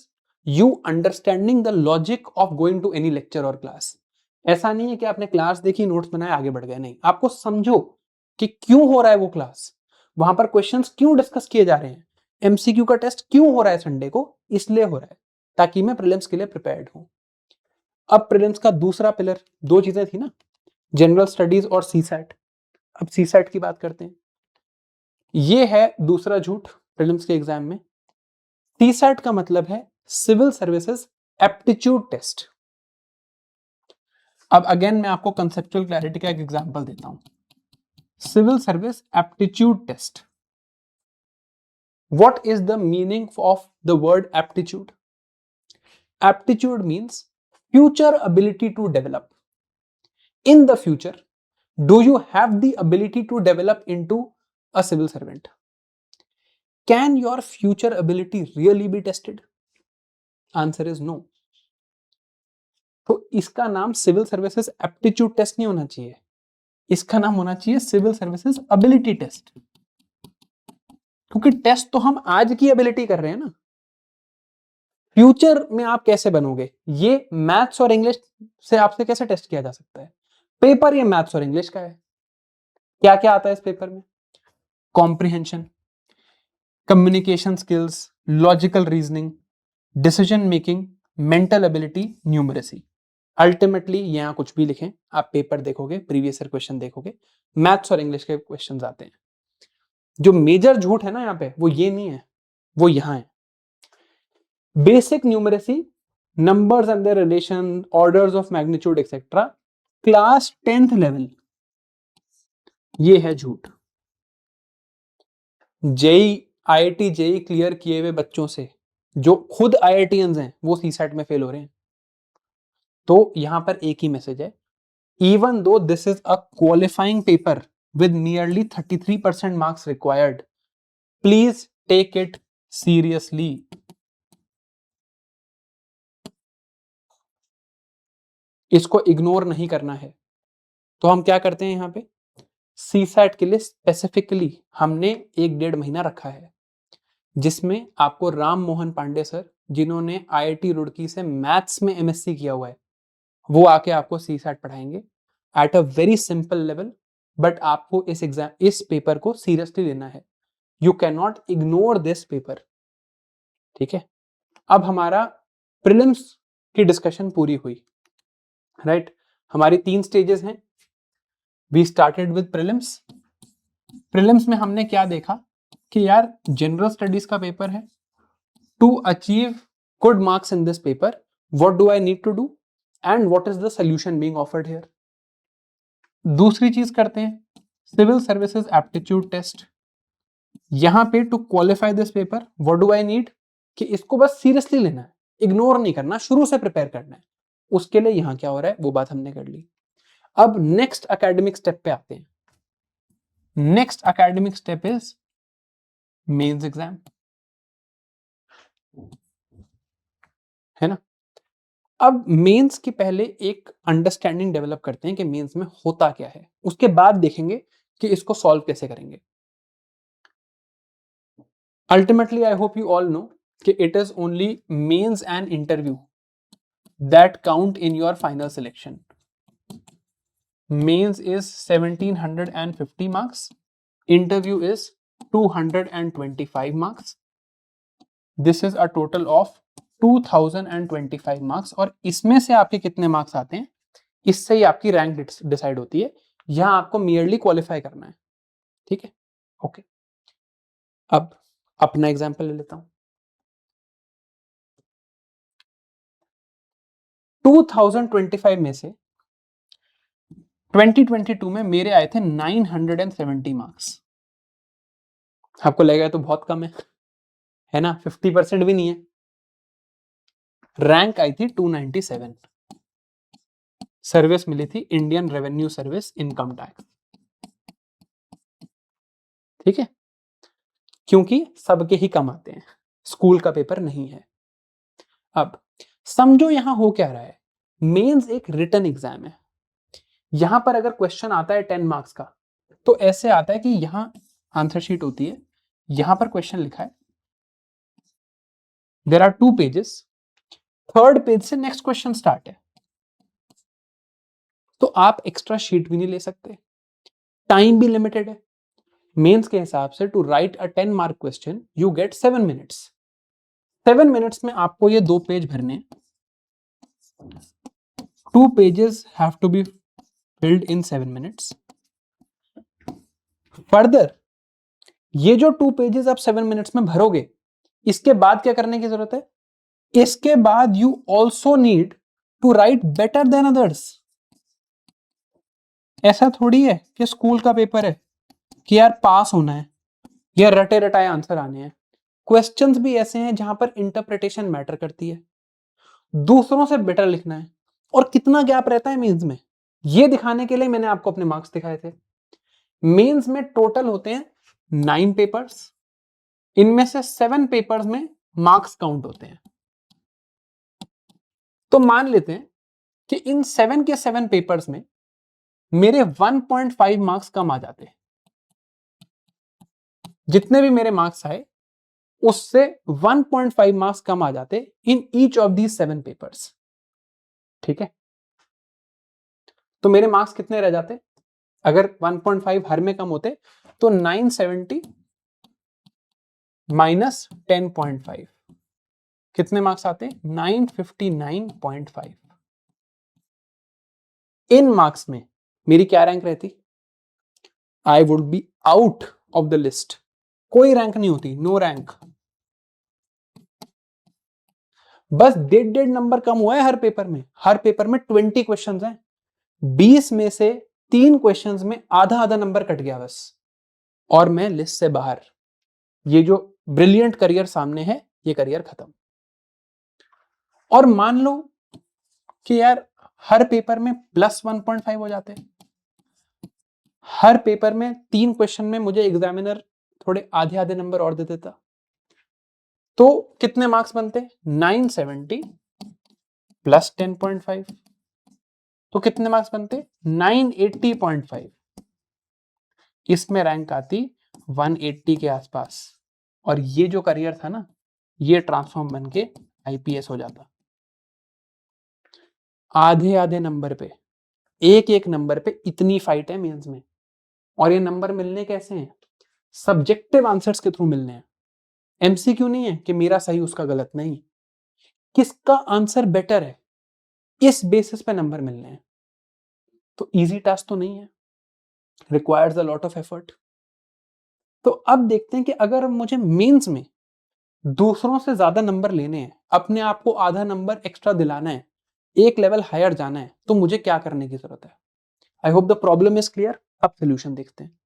you understanding the logic of going to any lecture और क्लास। ऐसा नहीं है कि आपने क्लास देखी, नोट्स बनाए, आगे बढ़ गए, नहीं, आपको समझो कि क्यों हो रहा है वो क्लास, वहां पर क्वेश्चंस क्यों डिस्कस किए जा रहे हैं, एमसीक्यू का टेस्ट क्यों हो रहा है संडे को, इसलिए हो रहा है ताकि मैं प्रीलिम्स के लिए प्रिपेयर्ड हूं। अब प्रीलिम्स का दूसरा पिलर, दो चीजें थी ना, जनरल स्टडीज और सीसैट। अब सीसैट की बात करते हैं। ये है दूसरा झूठ प्रीलिम्स के एग्जाम में। सीसैट का मतलब है सिविल सर्विसेज एप्टीट्यूड टेस्ट। अब अगेन मैं आपको कंसेप्चुअल क्लैरिटी का एक एग्जांपल देता हूं। Civil service aptitude test, what is the meaning of the word aptitude? Aptitude means future ability to develop. In the future, do you have the ability to develop into a civil servant? Can your future ability really be tested? Answer is no. तो इसका नाम civil services aptitude test नहीं होना चाहिए, इसका नाम होना चाहिए सिविल सर्विसेज एबिलिटी टेस्ट, क्योंकि टेस्ट तो हम आज की एबिलिटी कर रहे हैं ना, फ्यूचर में आप कैसे बनोगे ये मैथ्स और इंग्लिश से आपसे कैसे टेस्ट किया जा सकता है? पेपर ये मैथ्स और इंग्लिश का है। क्या क्या आता है इस पेपर में? Comprehension, communication skills, logical reasoning, decision making, mental ability, numeracy. Ultimately यहां कुछ भी लिखें, आप पेपर देखोगे, प्रीवियस ईयर क्वेश्चन देखोगे, मैथ्स और इंग्लिश के क्वेश्चंस आते हैं। जो मेजर झूठ है ना यहाँ पे, वो ये नहीं है, वो यहां है। Basic numeracy, numbers and there relation, orders of magnitude etcetera, class 10th level, ये है झूठ। जेई, आईआईटी जेई क्लियर किए हुए बच्चों से जो खुद आईआईटीएंस हैं वो सीसैट में फेल हो रहे हैं। तो यहां पर एक ही मैसेज है, even though this is a qualifying paper with nearly 33% marks required, please take it seriously. इसको इग्नोर नहीं करना है। तो हम क्या करते हैं यहां पे, सीसैट के लिए स्पेसिफिकली हमने 1-1.5 महीना रखा है, जिसमें आपको राम मोहन पांडे सर, जिन्होंने आईआईटी रुड़की से मैथ्स में एमएससी किया हुआ है, वो आके आपको सीसैट पढ़ाएंगे at a very simple level. But आपको इस पेपर को सीरियसली लेना है, you can not ignore this paper, ठीक है। अब हमारा प्रीलिम्स की डिस्कशन पूरी हुई, राइट। हमारी 3 स्टेजेस हैं। We started with prelims. Prelims में हमने क्या देखा कि यार जनरल स्टडीज का पेपर है, to achieve good marks in this paper what do I need to do and what is the solution being offered here. दूसरी चीज करते हैं सिविल सर्विसेज एप्टीट्यूड टेस्ट। यहां पे to qualify this paper what do I need, कि इसको बस seriously लेना है, इग्नोर नहीं करना, शुरू से प्रिपेयर करना है। उसके लिए यहां क्या हो रहा है वो बात हमने कर ली। अब नेक्स्ट एकेडमिक स्टेप पे आते हैं। Next academic step is mains exam, है ना। अब मेंस के पहले एक अंडरस्टैंडिंग डेवलप करते हैं कि मेंस में होता क्या है, उसके बाद देखेंगे कि इसको सॉल्व कैसे करेंगे। Ultimately I hope you all know कि it is only mains and interview that count in your final selection. Mains is 1750 marks, interview is 225 marks. This is a total of 2025 marks, और इसमें से आपके कितने marks आते हैं इससे ही आपकी रैंक डिसाइड होती है। यहां आपको मियरली क्वालिफाई करना है, ठीक है। ओके, अब अपना एग्जांपल ले लेता हूं। 2025 में से 2022 में मेरे आए थे 970 मार्क्स। आपको लगेगा तो बहुत कम है ना, 50% भी नहीं है। रैंक आई थी 297, सर्विस मिली थी Indian revenue service, income tax, ठीक है, क्योंकि सबके ही कम आते हैं, स्कूल का पेपर नहीं है। अब समझो यहां हो क्या रहा है, मेंस एक रिटन एग्जाम है। यहां पर अगर क्वेश्चन आता है 10 मार्क्स का, तो ऐसे आता है कि यहां आंसर शीट होती है, यहां पर क्वेश्चन लिखा है, there are 2 pages, third page से नेक्स्ट क्वेश्चन स्टार्ट है। तो आप एक्स्ट्रा शीट भी नहीं ले सकते, टाइम भी लिमिटेड है। मेंस के हिसाब से to write a 10 mark question you get 7 minutes. 7 minutes में आपको ये 2 पेज भरने, 2 pages have to be filled in 7 minutes. Further ये जो 2 पेजेस आप 7 मिनट्स में भरोगे, इसके बाद क्या करने की जरूरत है, इसके बाद you also need to write better than others. ऐसा थोड़ी है कि स्कूल का पेपर है कि यार पास होना है या रटे रटाए आंसर आने हैं। क्वेश्चंस भी ऐसे हैं जहां पर इंटरप्रिटेशन मैटर करती है, दूसरों से बेटर लिखना है, और कितना गैप रहता है मेंस में, ये दिखाने के लिए मैंने आपको अपने मार्क्स दिखाए थे। मेंस में टोटल होते हैं 9 पेपर्स, इनमें से 7 पेपर्स में मार्क्स काउंट होते हैं। तो मान लेते हैं कि इन 7 के 7 पेपर्स में मेरे 1.5 मार्क्स कम आ जाते हैं। जितने भी मेरे मार्क्स आए उससे 1.5 मार्क्स कम आ जाते इन ईच ऑफ दीज 7 पेपर्स, ठीक है। तो मेरे मार्क्स कितने रह जाते, अगर 1.5 हर में कम होते तो 970 माइनस 10.5 कितने मार्क्स आते, 959.5। इन मार्क्स में मेरी क्या रैंक रहती, I would be out of the list, कोई रैंक नहीं होती, नो रैंक। बस 1.5 नंबर कम हुआ है हर पेपर में। हर पेपर में 20 क्वेश्चंस हैं, 20 में से 3 क्वेश्चंस में आधा आधा नंबर कट गया बस, और मैं लिस्ट से बाहर। ये जो ब्रिलियंट करियर सामने है, ये करियर खत्म। और मान लो कि यार हर पेपर में प्लस 1.5 हो जाते हैं, हर पेपर में 3 क्वेश्चन में मुझे एग्जामिनर थोड़े आधे आधे नंबर और दे देता, तो कितने मार्क्स बनते, 970 प्लस 10.5, तो कितने मार्क्स बनते, 980.5। इसमें रैंक आती 180 के आसपास, और ये जो करियर था ना, ये ट्रांसफॉर्म बन के आईपीएस हो जाता। आधे आधे नंबर पे, एक एक नंबर पे इतनी फाइट है मेंस में। और ये नंबर मिलने कैसे हैं, सब्जेक्टिव आंसर्स के थ्रू मिलने हैं। एमसीक्यू नहीं है कि मेरा सही उसका गलत, नहीं, किसका आंसर बेटर है इस बेसिस पे नंबर मिलने हैं। तो इजी टास्क तो नहीं है, requires a lot of effort. तो अब देखते हैं कि अगर मुझे मेंस में दूसरों से ज्यादा नंबर लेने हैं, अपने आप को आधा नंबर एक्स्ट्रा दिलाना है, एक लेवल हायर जाना है, तो मुझे क्या करने की जरूरत है। I hope the problem is clear. अब सोल्यूशन देखते हैं।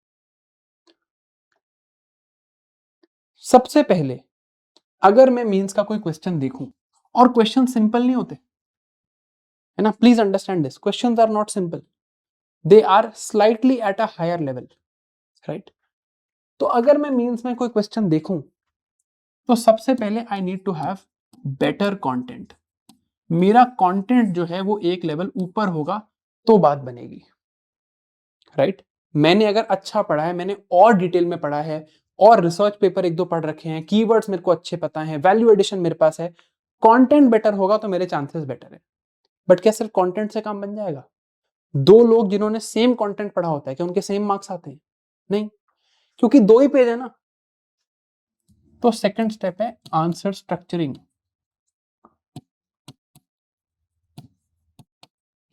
सबसे पहले अगर मैं मेंस का कोई क्वेश्चन देखूं, और क्वेश्चन सिंपल नहीं होते है ना, please understand this, questions are not simple, they are slightly at a higher level, right. तो अगर मैं मेंस में कोई क्वेश्चन देखूं, तो सबसे पहले I need to have better content. मेरा कंटेंट जो है वो एक लेवल ऊपर होगा तो बात बनेगी, राइट? मैंने अगर अच्छा पढ़ा है, मैंने और डिटेल में पढ़ा है और रिसर्च पेपर एक दो पढ़ रखे हैं, कीवर्ड्स मेरे को अच्छे पता है, वैल्यू एडिशन मेरे पास है, कंटेंट बेटर होगा तो मेरे चांसेस बेटर है। बट क्या सिर्फ कंटेंट से काम बन जाएगा? दो लोग जिन्होंने सेम कंटेंट पढ़ा होता है, क्या उनके सेम मार्क्स आते हैं? नहीं, क्योंकि दो ही पेज है ना। तो सेकंड स्टेप है आंसर स्ट्रक्चरिंग।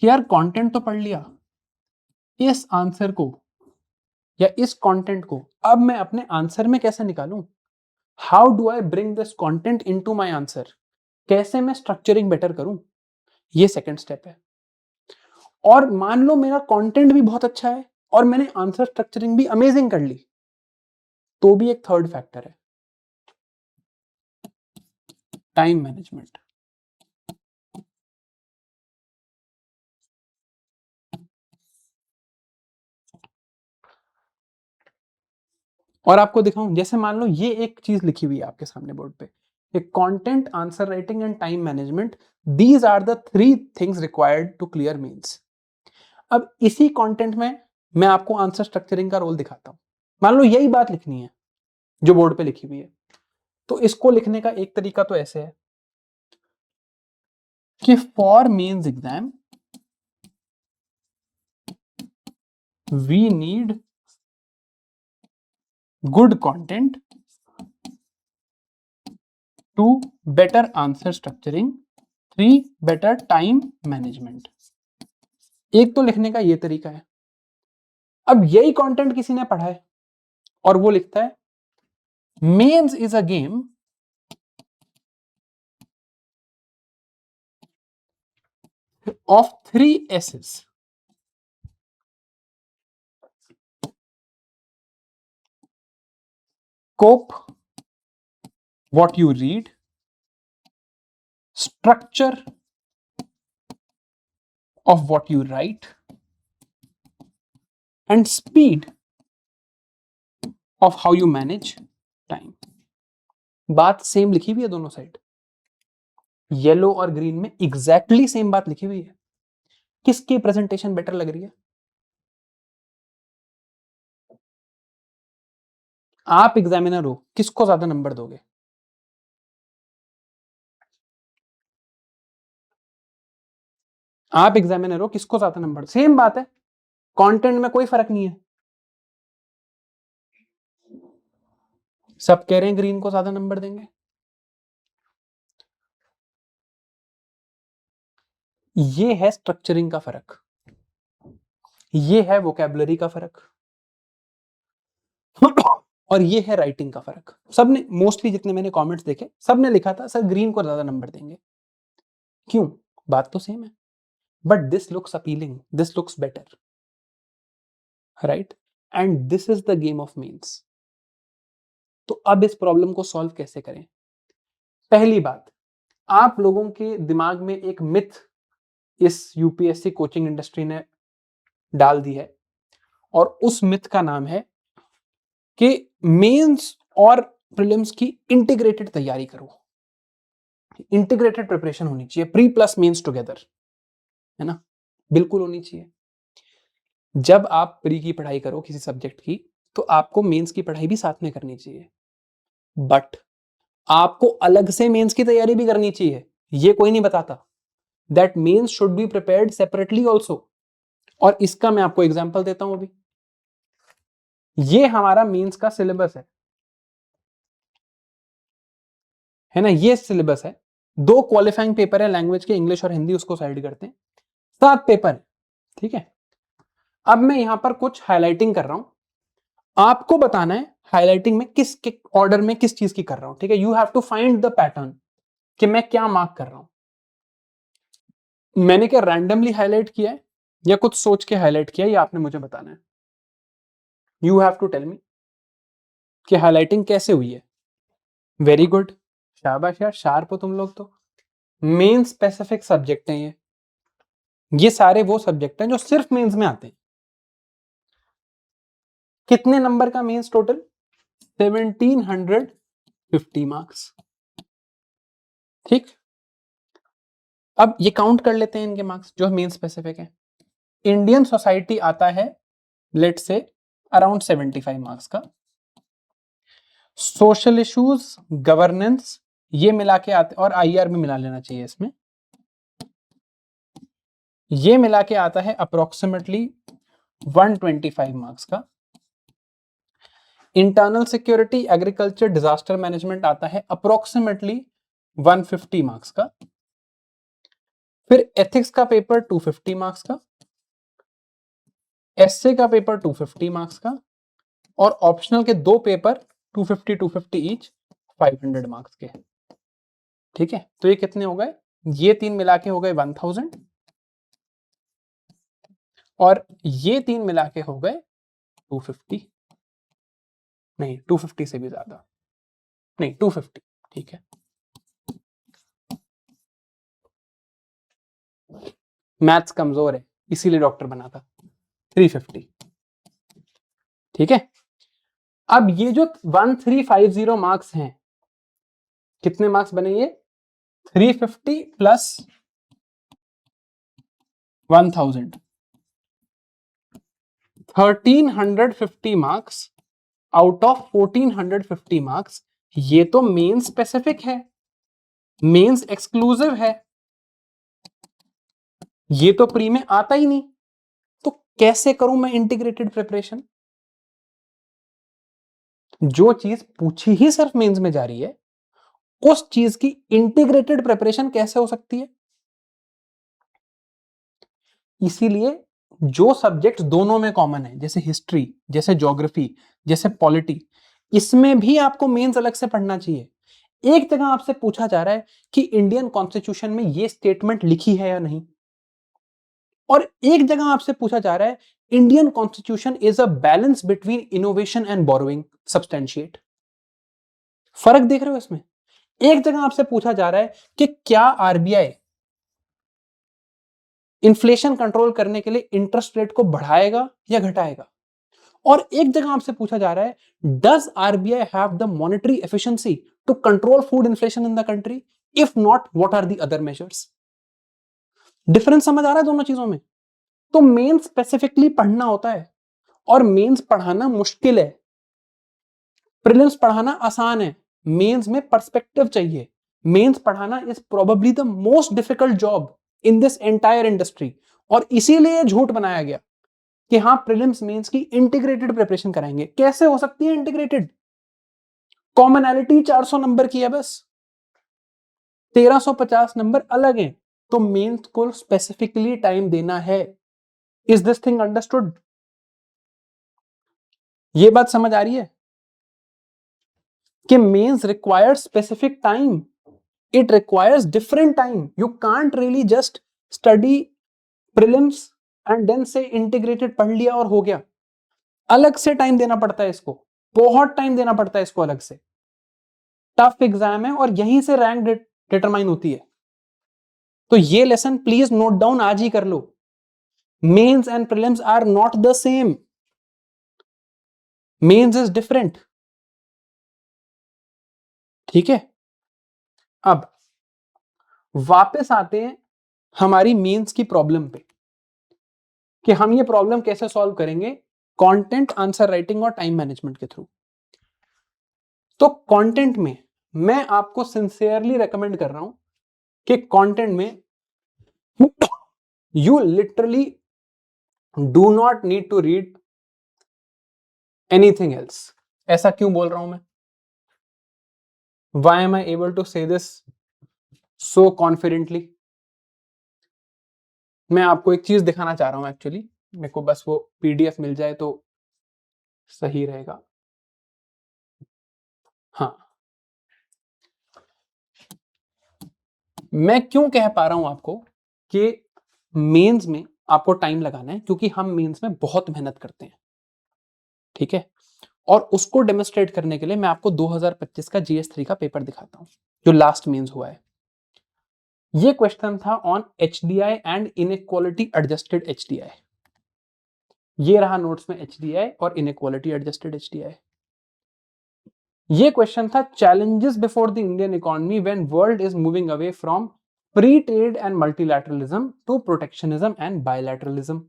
यार कंटेंट तो पढ़ लिया, इस आंसर को या इस कंटेंट को अब मैं अपने आंसर में कैसे निकालूं? How do I bring this content into my answer? कैसे मैं स्ट्रक्चरिंग बेटर करूं? ये सेकंड स्टेप है। और मान लो मेरा कंटेंट भी बहुत अच्छा है और मैंने आंसर स्ट्रक्चरिंग भी अमेजिंग कर ली, तो भी एक थर्ड फैक्टर है, टाइम मैनेजमेंट। और आपको दिखाऊं, जैसे मान लो ये एक चीज लिखी हुई है आपके सामने बोर्ड पे, content, answer writing and time management, these are the three things required to clear mains. अब इसी कंटेंट में मैं आपको आंसर स्ट्रक्चरिंग का रोल दिखाता हूं। मान लो यही बात लिखनी है जो बोर्ड पे लिखी हुई है, तो इसको लिखने का एक तरीका तो ऐसे है कि for mains exam we need good content two better answer structuring, three better time management. एक तो लिखने का ये तरीका है। अब यही कंटेंट किसी ने पढ़ा है और वो लिखता है mains is a game of three aces, cope what you read, structure of what you write, and speed of how you manage time। बात सेम लिखी हुई है दोनों साइड, येलो और ग्रीन में एग्जैक्टली सेम बात लिखी हुई है। किसकी प्रेजेंटेशन बेटर लग रही है? आप एग्जामिनर हो, किसको ज्यादा नंबर दोगे? आप एग्जामिनर हो, किसको ज्यादा नंबर? सेम बात है, कंटेंट में कोई फर्क नहीं है। सब कह रहे हैं ग्रीन को ज्यादा नंबर देंगे। ये है स्ट्रक्चरिंग का फर्क, ये है वोकैबुलरी का फर्क और ये है राइटिंग का फर्क। सबने मोस्टली जितने मैंने कमेंट्स देखे, सबने लिखा था सर ग्रीन को ज्यादा नंबर देंगे। क्यों? बात तो सेम है, but this looks appealing, this looks better, right? And this is the game of means. तो अब इस प्रॉब्लम को सॉल्व कैसे करें? पहली बात, आप लोगों के दिमाग में एक मिथ इस यूपीएससी कोचिंग इंडस्ट्री ने डाल दी है और उस मिथ का नाम है कि मेंस और प्रीलिम्स की इंटीग्रेटेड तैयारी करो, इंटीग्रेटेड प्रिपरेशन होनी चाहिए, प्री प्लस मेंस टुगेदर, है ना? बिल्कुल होनी चाहिए। जब आप प्री की पढ़ाई करो किसी सब्जेक्ट की, तो आपको मेंस की पढ़ाई भी साथ में करनी चाहिए, बट आपको अलग से मेंस की तैयारी भी करनी चाहिए। ये कोई नहीं बताता that mains should be prepared separately also. और इसका मैं आपको एग्जांपल देता हूं अभी। ये हमारा मेंस का सिलेबस है ना? ये सिलेबस है। दो क्वालिफाइंग पेपर है लैंग्वेज के, इंग्लिश और हिंदी, उसको साइड करते हैं। 7 पेपर है, ठीक है? अब मैं यहां पर कुछ हाईलाइटिंग कर रहा हूं, आपको बताना है हाईलाइटिंग में किस ऑर्डर में किस चीज की कर रहा हूं, ठीक है? You have to find the pattern कि मैं क्या मार्क कर रहा हूं। मैंने क्या रैंडमली हाईलाइट किया है या कुछ सोच के हाईलाइट किया है, ये आपने मुझे बताना है। You have to tell me कि हाईलाइटिंग कैसे हुई है। वेरी गुड, शाबाश यार, शार्प हो तुम लोग तो। मेन स्पेसिफिक सब्जेक्ट हैं ये सारे वो सब्जेक्ट हैं जो सिर्फ मेंस में आते हैं। कितने नंबर का मेंस टोटल? 1750 मार्क्स, ठीक? अब ये काउंट कर लेते हैं इनके मार्क्स जो मेन स्पेसिफिक है। इंडियन सोसाइटी आता है लेट से अराउंड 75 मार्क्स का। सोशल इश्यूज, गवर्नेंस ये मिला के आते, और आईआर में मिला लेना चाहिए इसमें, ये मिला के आता है अप्रोक्सीमेटली 125 मार्क्स का। Internal security, agriculture, disaster management आता है अप्रोक्सीमेटली 150 मार्क्स का। फिर एथिक्स का पेपर 250 मार्क्स का, एसए का पेपर 250 मार्क्स का, और ऑप्शनल के दो पेपर 250 ईच 500 मार्क्स के। ठीक है, तो ये कितने हो गए, ये तीन मिला के हो गए 1000, और ये तीन मिला के हो गए 250, नहीं 250 से भी ज्यादा, नहीं 250। ठीक है, मैथ्स कमजोर है इसीलिए डॉक्टर बना था। 350। ठीक है, अब ये जो 1350 मार्क्स हैं, कितने मार्क्स बने ये, 350 plus 1000, 1350 marks out of 1450 marks. ये तो मेन स्पेसिफिक है, मेंस एक्सक्लूसिव है, ये तो प्री में आता ही नहीं। तो कैसे करूं मैं इंटीग्रेटेड प्रिपरेशन? जो चीज पूछी ही सिर्फ मेंस में जा रही है, उस चीज की इंटीग्रेटेड प्रिपरेशन कैसे हो सकती है? इसीलिए जो सब्जेक्ट्स दोनों में कॉमन है, जैसे हिस्ट्री, जैसे ज्योग्राफी, जैसे पॉलिटी, इसमें भी आपको मेंस अलग से पढ़ना चाहिए। एक जगह आपसे पूछा जा रहा है कि इंडियन कॉन्स्टिट्यूशन में ये स्टेटमेंट लिखी है या नहीं, और एक जगह आपसे पूछा जा रहा है Indian constitution is a balance between innovation and borrowing, substantiate. फर्क देख रहे हो इसमें? एक जगह आपसे पूछा जा रहा है कि क्या आरबीआई इन्फ्लेशन कंट्रोल करने के लिए इंटरेस्ट रेट को बढ़ाएगा या घटाएगा, और एक जगह आपसे पूछा जा रहा है does RBI have the monetary efficiency to control food inflation in the country, if not what are the other measures. Difference समझ आ रहा है दोनों चीजों में? तो मेन स्पेसिफिकली पढ़ना होता है, और मेंस पढ़ाना मुश्किल है, प्रीलिम्स पढ़ाना आसान है। मेंस में पर्सपेक्टिव चाहिए। मेंस पढ़ाना is probably the most difficult job in this entire industry, और इसीलिए झूठ बनाया गया कि हाँ प्रीलिम्स मेंस की इंटीग्रेटेड प्रिपरेशन कराएंगे। कैसे हो सकती है इंटीग्रेटेड? कॉमनैलिटी 400 नंबर की है बस, 1350 नंबर अलग है, तो मेंस को स्पेसिफिकली टाइम देना है। Is this thing understood? ये बात समझ आ रही है कि mains require specific time, it requires different time. You can't really just study prelims and then say integrated पढ़ लिया और हो गया। अलग से टाइम देना पड़ता है इसको, बहुत टाइम देना पड़ता है इसको अलग से। टफ एग्जाम है और यहीं से रैंक डिटरमाइन होती है। तो ये लेसन प्लीज नोट डाउन, आज ही कर लो। Mains and prelims are not the same, mains is different. ठीक है, अब वापस आते हैं हमारी मेंस की प्रॉब्लम पे कि हम ये प्रॉब्लम कैसे सॉल्व करेंगे, कंटेंट, आंसर राइटिंग और टाइम मैनेजमेंट के थ्रू। तो कंटेंट में मैं आपको सिंसियरली रेकमेंड कर रहा हूं कि कंटेंट में you literally do not need to read anything else. ऐसा क्यों बोल रहा हूं मैं? Why am I able to say this so confidently? मैं आपको एक चीज दिखाना चाह रहा हूं एक्चुअली, मेरे को बस वो पीडीएफ मिल जाए तो सही रहेगा। हाँ, मैं क्यों कह पा रहा हूं आपको कि मेंस में आपको टाइम लगाना है, क्योंकि हम मेंस में बहुत मेहनत करते हैं। ठीक है, और उसको डेमोन्स्ट्रेट करने के लिए मैं आपको 2025 का जीएस3 का पेपर दिखाता हूं जो लास्ट मेंस हुआ है। ये क्वेश्चन था on HDI and inequality adjusted HDI. ये रहा नोट्स में एचडीआई और इनइक्वालिटी एडजस्टेड एचडीआई। ये क्वेश्चन था challenges before the Indian economy when world is moving away from free trade and multilateralism to protectionism and bilateralism.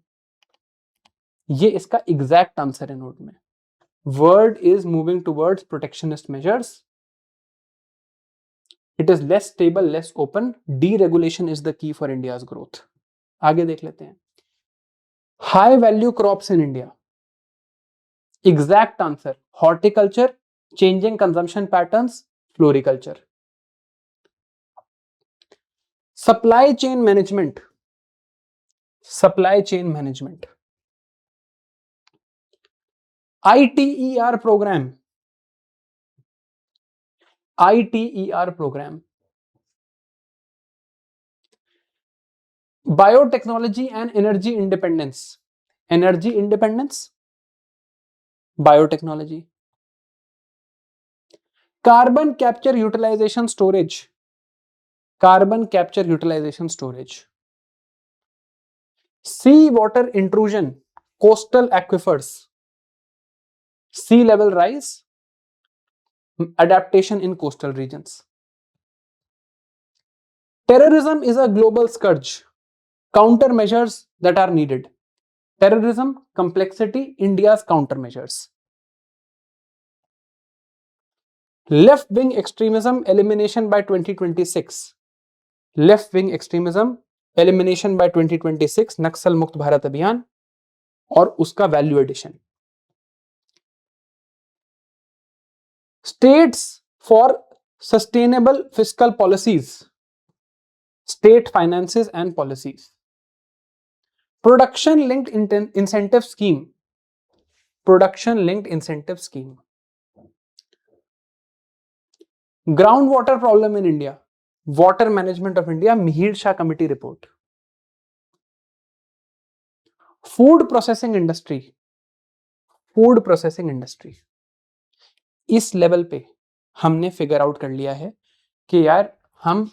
ये इसका exact answer है note में। World is moving towards protectionist measures, it is less stable, less open, deregulation is the key for India's growth. आगे देख लेते हैं। High value crops in India, exact answer horticulture, changing consumption patterns, floriculture. Supply chain management, supply chain management, ITER programme, ITER programme, biotechnology and energy independence, energy independence, biotechnology, carbon capture utilisation storage, carbon capture utilisation storage, sea water intrusion, coastal aquifers, sea level rise, adaptation in coastal regions. Terrorism is a global scourge, countermeasures that are needed. Terrorism, complexity, India's countermeasures. Left wing extremism, elimination by 2026. Left wing extremism, elimination by 2026, Naxal मुक्त भारत अभियान और उसका value addition. States for sustainable fiscal policies, state finances and policies. Production linked incentive scheme, production linked incentive scheme. Groundwater problem in India, water management of India, Mihir Shah committee report. Food processing industry, food processing industry. इस level पे हमने figure out कर लिया है कि यार हम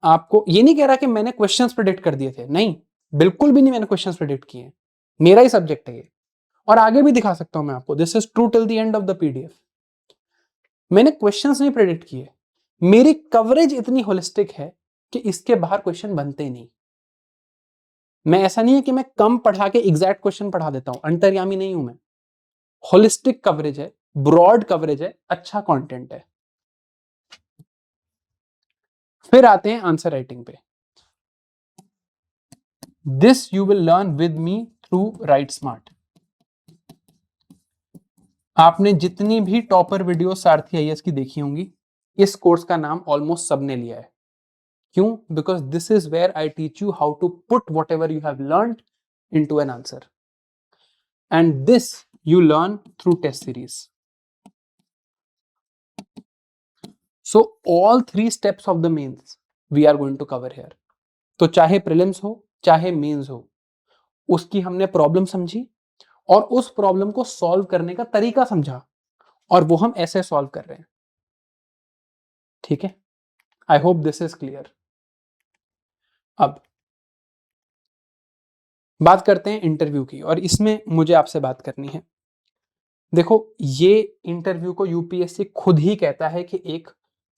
आपको ये नहीं कह रहा कि मैंने क्वेश्चंस प्रेडिक्ट कर दिए थे, नहीं, बिल्कुल भी नहीं मैंने क्वेश्चंस प्रेडिक्ट किए, मेरा ही सब्जेक्ट है ये, और आगे भी दिखा सकता हूं मैं आपको, this is true till the end of the PDF। मैंने क्वेश्चंस नहीं प्रेडिक्ट किए, मेरी कवरेज इतनी होलिस्टिक है कि इसके बाहर क्वेश्चन बनते नहीं। मैं ऐसा नहीं है कि मैं कम पढ़ा के एग्जैक्ट क्वेश्चन पढ़ा देता हूं, अंतर्यामी नहीं हूं मैं, होलिस्टिक कवरेज है, ब्रॉड कवरेज है, अच्छा कंटेंट है। फिर आते हैं आंसर राइटिंग पे। This you will learn with me through right smart. आपने जितनी भी टॉपर वीडियो सारथी IAS की देखी होंगी, इस कोर्स का नाम ऑलमोस्ट सबने लिया है। क्यों? Because this is where I teach you how to put whatever you have learn into an answer, and this you learn through test series. So all 3 steps of the mains we are going to cover here. तो चाहे prelims हो चाहे mains हो, उसकी हमने problem समझी और उस प्रॉब्लम को सॉल्व करने का तरीका समझा, और वो हम ऐसे सॉल्व कर रहे हैं। ठीक है, आई होप दिस इज क्लियर। अब बात करते हैं इंटरव्यू की, और इसमें मुझे आपसे बात करनी है। देखो, ये इंटरव्यू को यूपीएससी खुद ही कहता है कि एक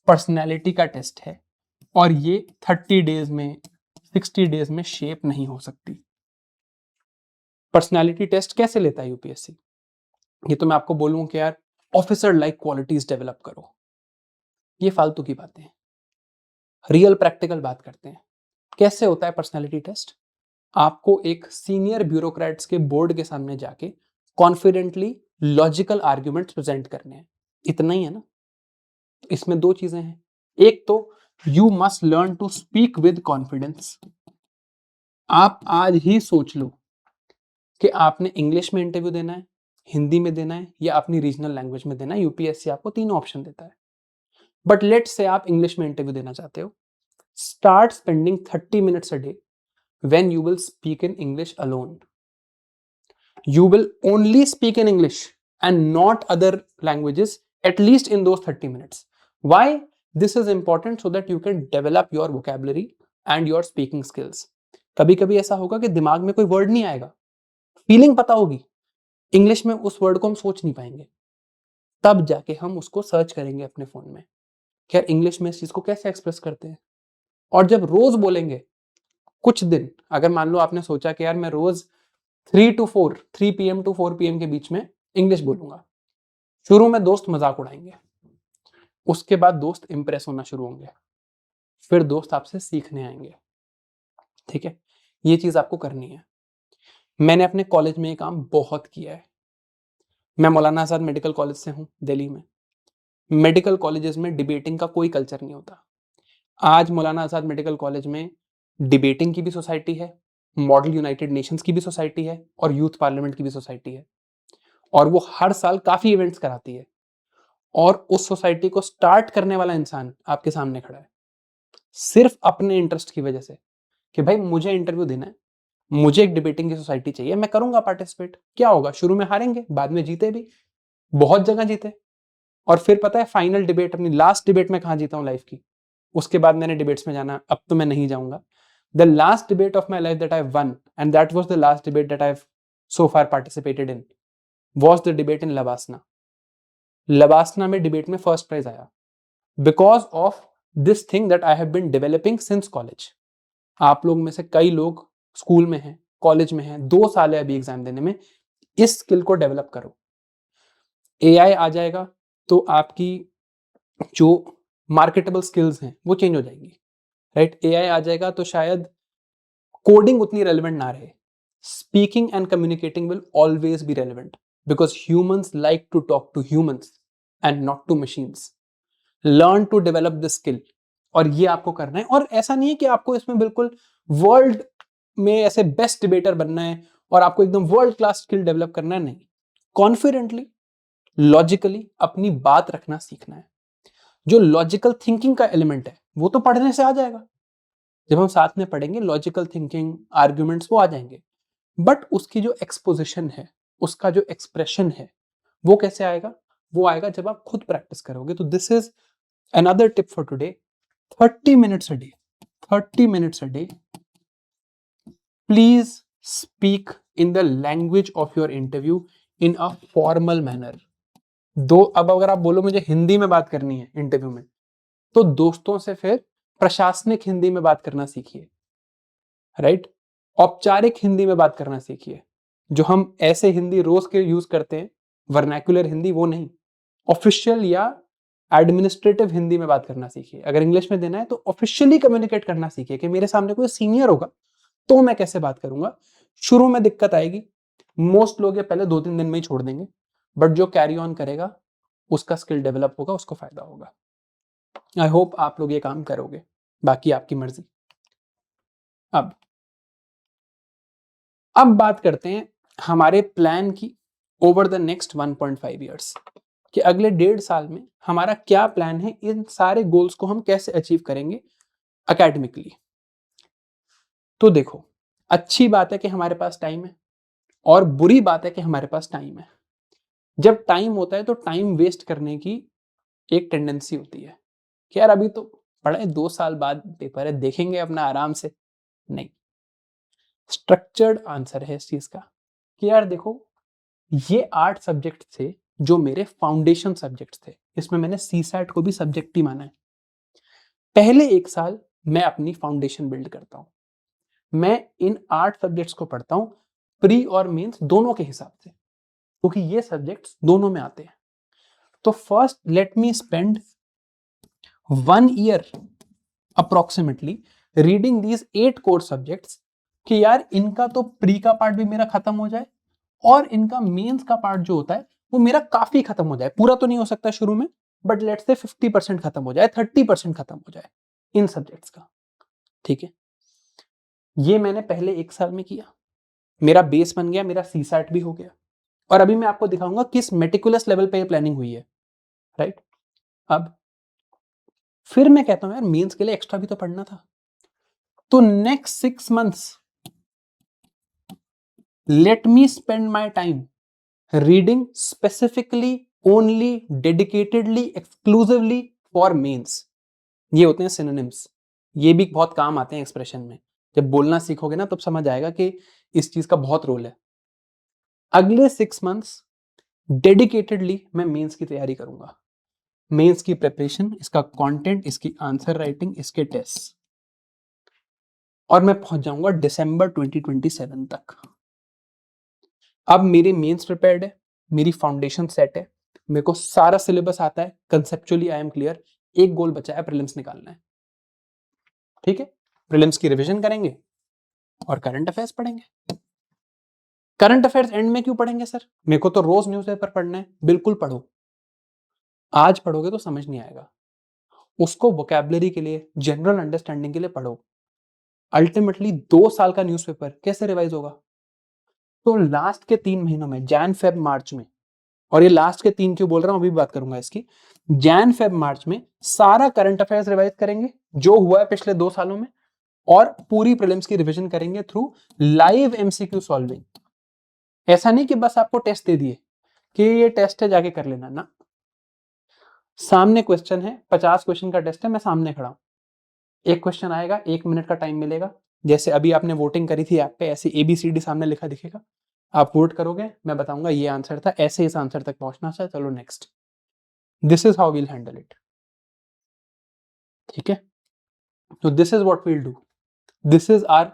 पर्सनैलिटी का टेस्ट है, और ये 30 डेज में 60 डेज में शेप नहीं हो सकती। पर्सनैलिटी टेस्ट कैसे लेता है यूपीएससी? ये तो मैं आपको बोलूं कि यार ऑफिसर लाइक क्वालिटीज डेवलप करो, ये फालतू की बातें हैं। रियल प्रैक्टिकल बात करते हैं। कैसे होता है पर्सनैलिटी टेस्ट? आपको एक सीनियर ब्यूरोक्रेट्स के बोर्ड के सामने जाके कॉन्फिडेंटली लॉजिकल आर्ग्यूमेंट्स प्रेजेंट करने हैं, इतना ही है ना। तो इसमें 2 चीजें हैं। एक तो you must learn to speak with confidence. आप आज ही सोच लो कि आपने इंग्लिश में इंटरव्यू देना है, हिंदी में देना है, या अपनी रीजनल लैंग्वेज में देना है। यूपीएससी आपको 3 ऑप्शन देता है, बट लेट्स से आप इंग्लिश में इंटरव्यू देना चाहते हो। Start spending 30 minutes a day when you will speak in English alone. You will only speak in English and not other languages, at least in those 30 minutes. Why? This is important so that you can develop your vocabulary and your speaking skills. कभी कभी ऐसा होगा कि दिमाग में कोई word नहीं आएगा, फीलिंग पता होगी, इंग्लिश में उस वर्ड को हम सोच नहीं पाएंगे, तब जाके हम उसको सर्च करेंगे अपने फोन में कि यार इंग्लिश में इस चीज को कैसे एक्सप्रेस करते हैं। और जब रोज बोलेंगे, कुछ दिन अगर मान लो आपने सोचा कि यार मैं रोज 3 PM to 4 PM के बीच में इंग्लिश बोलूंगा, शुरू में दोस्त मजाक उड़ाएंगे, उसके बाद दोस्त इंप्रेस होना शुरू होंगे, फिर दोस्त आपसे सीखने आएंगे। ठीक है, ये चीज आपको करनी है। मैंने अपने कॉलेज में ये काम बहुत किया है। मैं मौलाना आजाद मेडिकल कॉलेज से हूँ दिल्ली में। मेडिकल कॉलेजेस में डिबेटिंग का कोई कल्चर नहीं होता। आज मौलाना आजाद मेडिकल कॉलेज में डिबेटिंग की भी सोसाइटी है, मॉडल यूनाइटेड नेशंस की भी सोसाइटी है और यूथ पार्लियामेंट की भी सोसाइटी है, और वो हर साल काफी इवेंट्स कराती है। और उस सोसाइटी को स्टार्ट करने वाला इंसान आपके सामने खड़ा है, सिर्फ अपने इंटरेस्ट की वजह से कि भाई मुझे इंटरव्यू देना है, मुझे एक डिबेटिंग की सोसाइटी चाहिए, मैं करूंगा पार्टिसिपेट। क्या होगा, शुरू में हारेंगे, बाद में जीते भी, बहुत जगह जीते। और फिर पता है फाइनल डिबेट, अपनी लास्ट डिबेट में कहां जीता हूं लाइफ की, उसके बाद मैंने डिबेट्स में जाना, अब तो मैं नहीं जाऊंगा। The last debate of my life that I won, and that was the last debate that I so far participated in, was the debate in LBSNAA. LBSNAA में डिबेट में फर्स्ट प्राइज आया because of this thing that I have been developing since college. आप लोग में से कई लोग school में हैं, कॉलेज में हैं, 2 साल है अभी एग्जाम देने में, इस स्किल को डेवलप करो। एआई आ जाएगा तो आपकी जो मार्केटेबल स्किल्स हैं वो चेंज हो जाएंगी, राइट। एआई आ जाएगा तो शायद कोडिंग उतनी रेलेवेंट ना रहे, speaking and communicating will always be relevant because humans like to talk to humans and not to machines. Learn to develop the skill, और ये आपको करना है। और ऐसा नहीं है कि आपको इसमें बिल्कुल वर्ल्ड में ऐसे बेस्ट डिबेटर बनना है और आपको एकदम वर्ल्ड क्लास स्किल डेवलप करना है, नहीं। कॉन्फिडेंटली, लॉजिकली अपनी बात रखना सीखना है। जो लॉजिकल थिंकिंग का एलिमेंट है वो तो पढ़ने से आ जाएगा, जब हम साथ में पढ़ेंगे लॉजिकल थिंकिंग, आर्ग्यूमेंट्स वो आ जाएंगे। बट उसकी जो एक्सपोजिशन है, उसका जो एक्सप्रेशन है, वो कैसे आएगा? वो आएगा जब आप खुद प्रैक्टिस करोगे। तो this is another tip for today. 30 minutes a day, 30 minutes a day, please speak in the language of your interview in a formal manner. अब अगर आप बोलो मुझे हिंदी में बात करनी है इंटरव्यू में, तो दोस्तों से फिर प्रशासनिक हिंदी में बात करना सीखिए, राइट। औपचारिक हिंदी में बात करना सीखिए। जो हम ऐसे हिंदी रोज के यूज करते हैं, वर्नैक्युलर हिंदी, वो नहीं। ऑफिशियल या एडमिनिस्ट्रेटिव हिंदी में बात करना सीखिए। अगर इंग्लिश में देना है तो ऑफिशियली कम्युनिकेट करना सीखिए कि मेरे सामने कोई सीनियर होगा तो मैं कैसे बात करूंगा। शुरू में दिक्कत आएगी, मोस्ट लोग ये पहले 2-3 दिन में ही छोड़ देंगे, बट जो कैरी ऑन करेगा उसका स्किल डेवलप होगा, उसको फायदा होगा। आई होप आप लोग ये काम करोगे, बाकी आपकी मर्जी। अब बात करते हैं हमारे प्लान की ओवर द नेक्स्ट 1.5 ईयर्स, कि अगले 1.5 साल में हमारा क्या प्लान है, इन सारे गोल्स को हम कैसे अचीव करेंगे एकेडमिकली। तो देखो, अच्छी बात है कि हमारे पास टाइम है, और बुरी बात है कि हमारे पास टाइम है। जब टाइम होता है तो टाइम वेस्ट करने की एक टेंडेंसी होती है कि यार अभी तो पढ़े, 2 साल बाद पेपर है, देखेंगे अपना आराम से। नहीं, स्ट्रक्चर्ड आंसर है इस चीज का कि यार देखो, ये 8 सब्जेक्ट थे जो मेरे फाउंडेशन सब्जेक्ट्स थे, इसमें मैंने सीसैट को भी सब्जेक्ट ही माना है। पहले 1 साल मैं अपनी फाउंडेशन बिल्ड करता हूं, मैं इन 8 सब्जेक्ट्स को पढ़ता हूं प्री और मेंस दोनों के हिसाब से, क्योंकि ये सब्जेक्ट्स दोनों में आते हैं। तो first let me spend 1 year approximately reading these 8 core subjects, कि यार इनका तो प्री का पार्ट भी मेरा खत्म हो जाए और इनका मेंस का पार्ट जो होता है वो मेरा काफी खत्म हो जाए। पूरा तो नहीं हो सकता शुरू में, बट लेट्स से 50% खत्म हो जाए, 30% खत्म हो जाए इन सब्जेक्ट्स का। ठीक है, ये मैंने पहले 1 साल में किया, मेरा बेस बन गया, मेरा सीसैट भी हो गया। और अभी मैं आपको दिखाऊंगा किस मेटिकुलस लेवल पे ये प्लानिंग हुई है, राइट। अब फिर मैं कहता हूं यार मेंस के लिए एक्स्ट्रा भी तो पढ़ना था, तो next 6 months let me spend my time reading specifically, only, dedicatedly, exclusively for mains. ये होते हैं सिनोनिम्स, ये भी बहुत काम आते हैं एक्सप्रेशन में। जब बोलना सीखोगे ना तब समझ आएगा कि इस चीज का बहुत रोल है। अगले 6 months डेडिकेटेडली मैं मेंस की तैयारी करूंगा, मेंस की प्रिपरेशन, इसका कंटेंट, इसकी आंसर राइटिंग, इसके टेस्ट। और मैं पहुंच जाऊंगा दिसंबर 2027 तक। अब मेरी मेंस प्रिपेयर्ड है, मेरी फाउंडेशन सेट है, मेरे को सारा सिलेबस आता है, कंसेप्चुअली आई एम क्लियर। एक गोल बचा है, प्रीलिम्स निकालना है। ठीक है, प्रीलिम्स की रिवीजन करेंगे और करंट अफेयर्स पढ़ेंगे। करंट अफेयर्स एंड में क्यों पढ़ेंगे सर? मेरे को तो रोज न्यूज़पेपर पढ़ना है। बिल्कुल पढ़ो, आज पढ़ोगे तो समझ नहीं आएगा, उसको वोकैबुलरी के लिए, जनरल अंडरस्टैंडिंग के लिए पढ़ो। अल्टीमेटली 2 साल का न्यूज़पेपर कैसे रिवाइज होगा? तो लास्ट के 3 महीनों में, जैन फेब मार्च में, और ये लास्ट के 3 क्यों बोल रहा हूं अभी बात करूंगा इसकी, जैन फेब मार्च में सारा करंट अफेयर्स रिवाइज करेंगे जो हुआ है पिछले 2 सालों में, और पूरी प्रीलिम्स की रिवीजन करेंगे थ्रू लाइव एमसीक्यू सॉल्विंग। ऐसा नहीं कि बस आपको टेस्ट दे दिए कि ये टेस्ट है जाके कर लेना ना, सामने क्वेश्चन है, 50 क्वेश्चन का टेस्ट है, मैं सामने खड़ा हूं, एक क्वेश्चन आएगा, 1 मिनट का टाइम मिलेगा, जैसे अभी आपने वोटिंग करी थी ऐप पे, ऐसे ABCD सामने लिखा दिखेगा, आप वोट करोगे, मैं बताऊंगा ये आंसर था, ऐसे इस आंसर तक पहुंचना था, चलो next. This is how we'll handle it. ठीक है, तो this is what we'll do, this is our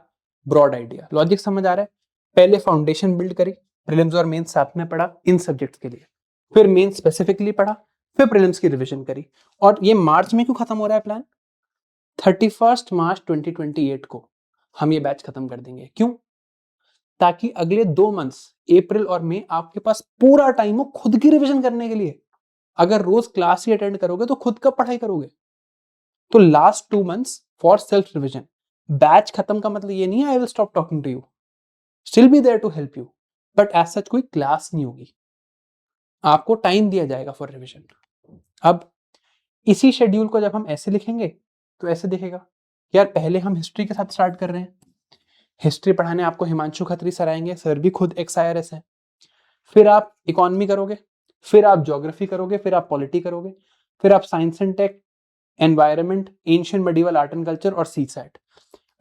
broad idea. Logic समझ आ रहा है? पहले फाउंडेशन बिल्ड करी, प्रीलिम्स और मेंस साथ में पढ़ा इन सब्जेक्ट्स के लिए, फिर मेंस स्पेसिफिकली पढ़ा, फिर प्रीलिम्स की रिवीजन करी। और ये मार्च में क्यों खत्म हो रहा है प्लान? 31 मार्च 2028 को हम ये बैच खत्म कर देंगे। क्यों? ताकि अगले 2 मंथ्स, अप्रैल और मई, आपके पास पूरा टाइम हो खुद की रिवीजन करने के लिए। अगर रोज क्लास ही अटेंड करोगे तो खुद कब पढ़ाई करोगे? तो last 2 months for self revision. Batch खत्म का मतलब ये नहीं है I will stop talking to you, still be there to help you, but as such कोई क्लास नहीं होगी, आपको टाइम दिया जाएगा फॉर रिवीजन। अब इसी शेड्यूल को जब हम ऐसे लिखेंगे तो ऐसे दिखेगा, यार पहले हम हिस्ट्री के साथ स्टार्ट कर रहे हैं, हिस्ट्री पढ़ाने आपको हिमांशु खत्री सर आएंगे, सर भी खुद XIRS है, फिर आप इकोनॉमी करोगे, फिर आप ज्योग्राफी करोगे, फिर आप पॉलिटी करोगे, फिर आप science and tech, environment, ancient medieval art and culture और CSAT।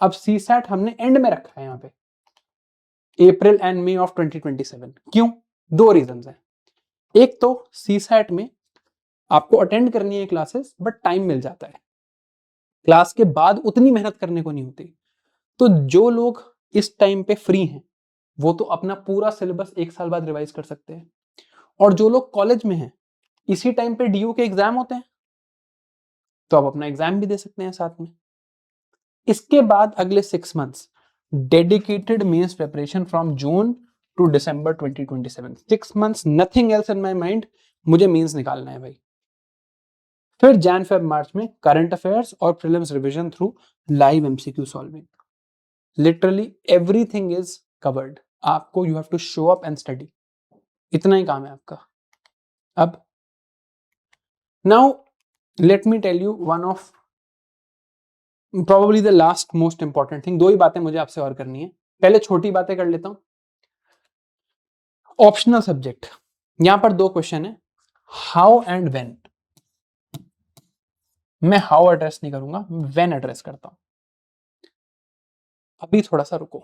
अब CSAT हमने एंड में रखा है यहाँ पे, अप्रैल एंड मई ऑफ 2027। क्यों? 2 रीजन है। एक तो CSAT में आपको अटेंड करनी है क्लासेस, बट टाइम मिल जाता है, क्लास के बाद उतनी मेहनत करने को नहीं होती। तो जो लोग इस टाइम पे फ्री हैं वो तो अपना पूरा सिलेबस 1 साल बाद रिवाइज कर सकते हैं, और जो लोग कॉलेज में हैं इसी टाइम पे DU के एग्जाम होते हैं, तो आप अपना एग्जाम भी दे सकते हैं साथ में। इसके बाद अगले 6 months dedicated mains preparation from June to December 2027। 6 months, nothing else in my mind, मुझे मेंस निकालना है भाई। फिर जैन फेब मार्च में करंट अफेयर्स और prelims revision through live MCQ solving. Literally everything is covered, आपको you have to show up and study, इतना ही काम है आपका। अब now let me tell you one of probably the last most important thing. 2 ही बातें मुझे आपसे और करनी है, पहले छोटी बातें कर लेता हूं। ऑप्शनल सब्जेक्ट, यहां पर 2 क्वेश्चन है, हाउ एंड व्हेन। मैं हाउ एड्रेस नहीं करूंगा, व्हेन एड्रेस करता हूं। अभी थोड़ा सा रुको,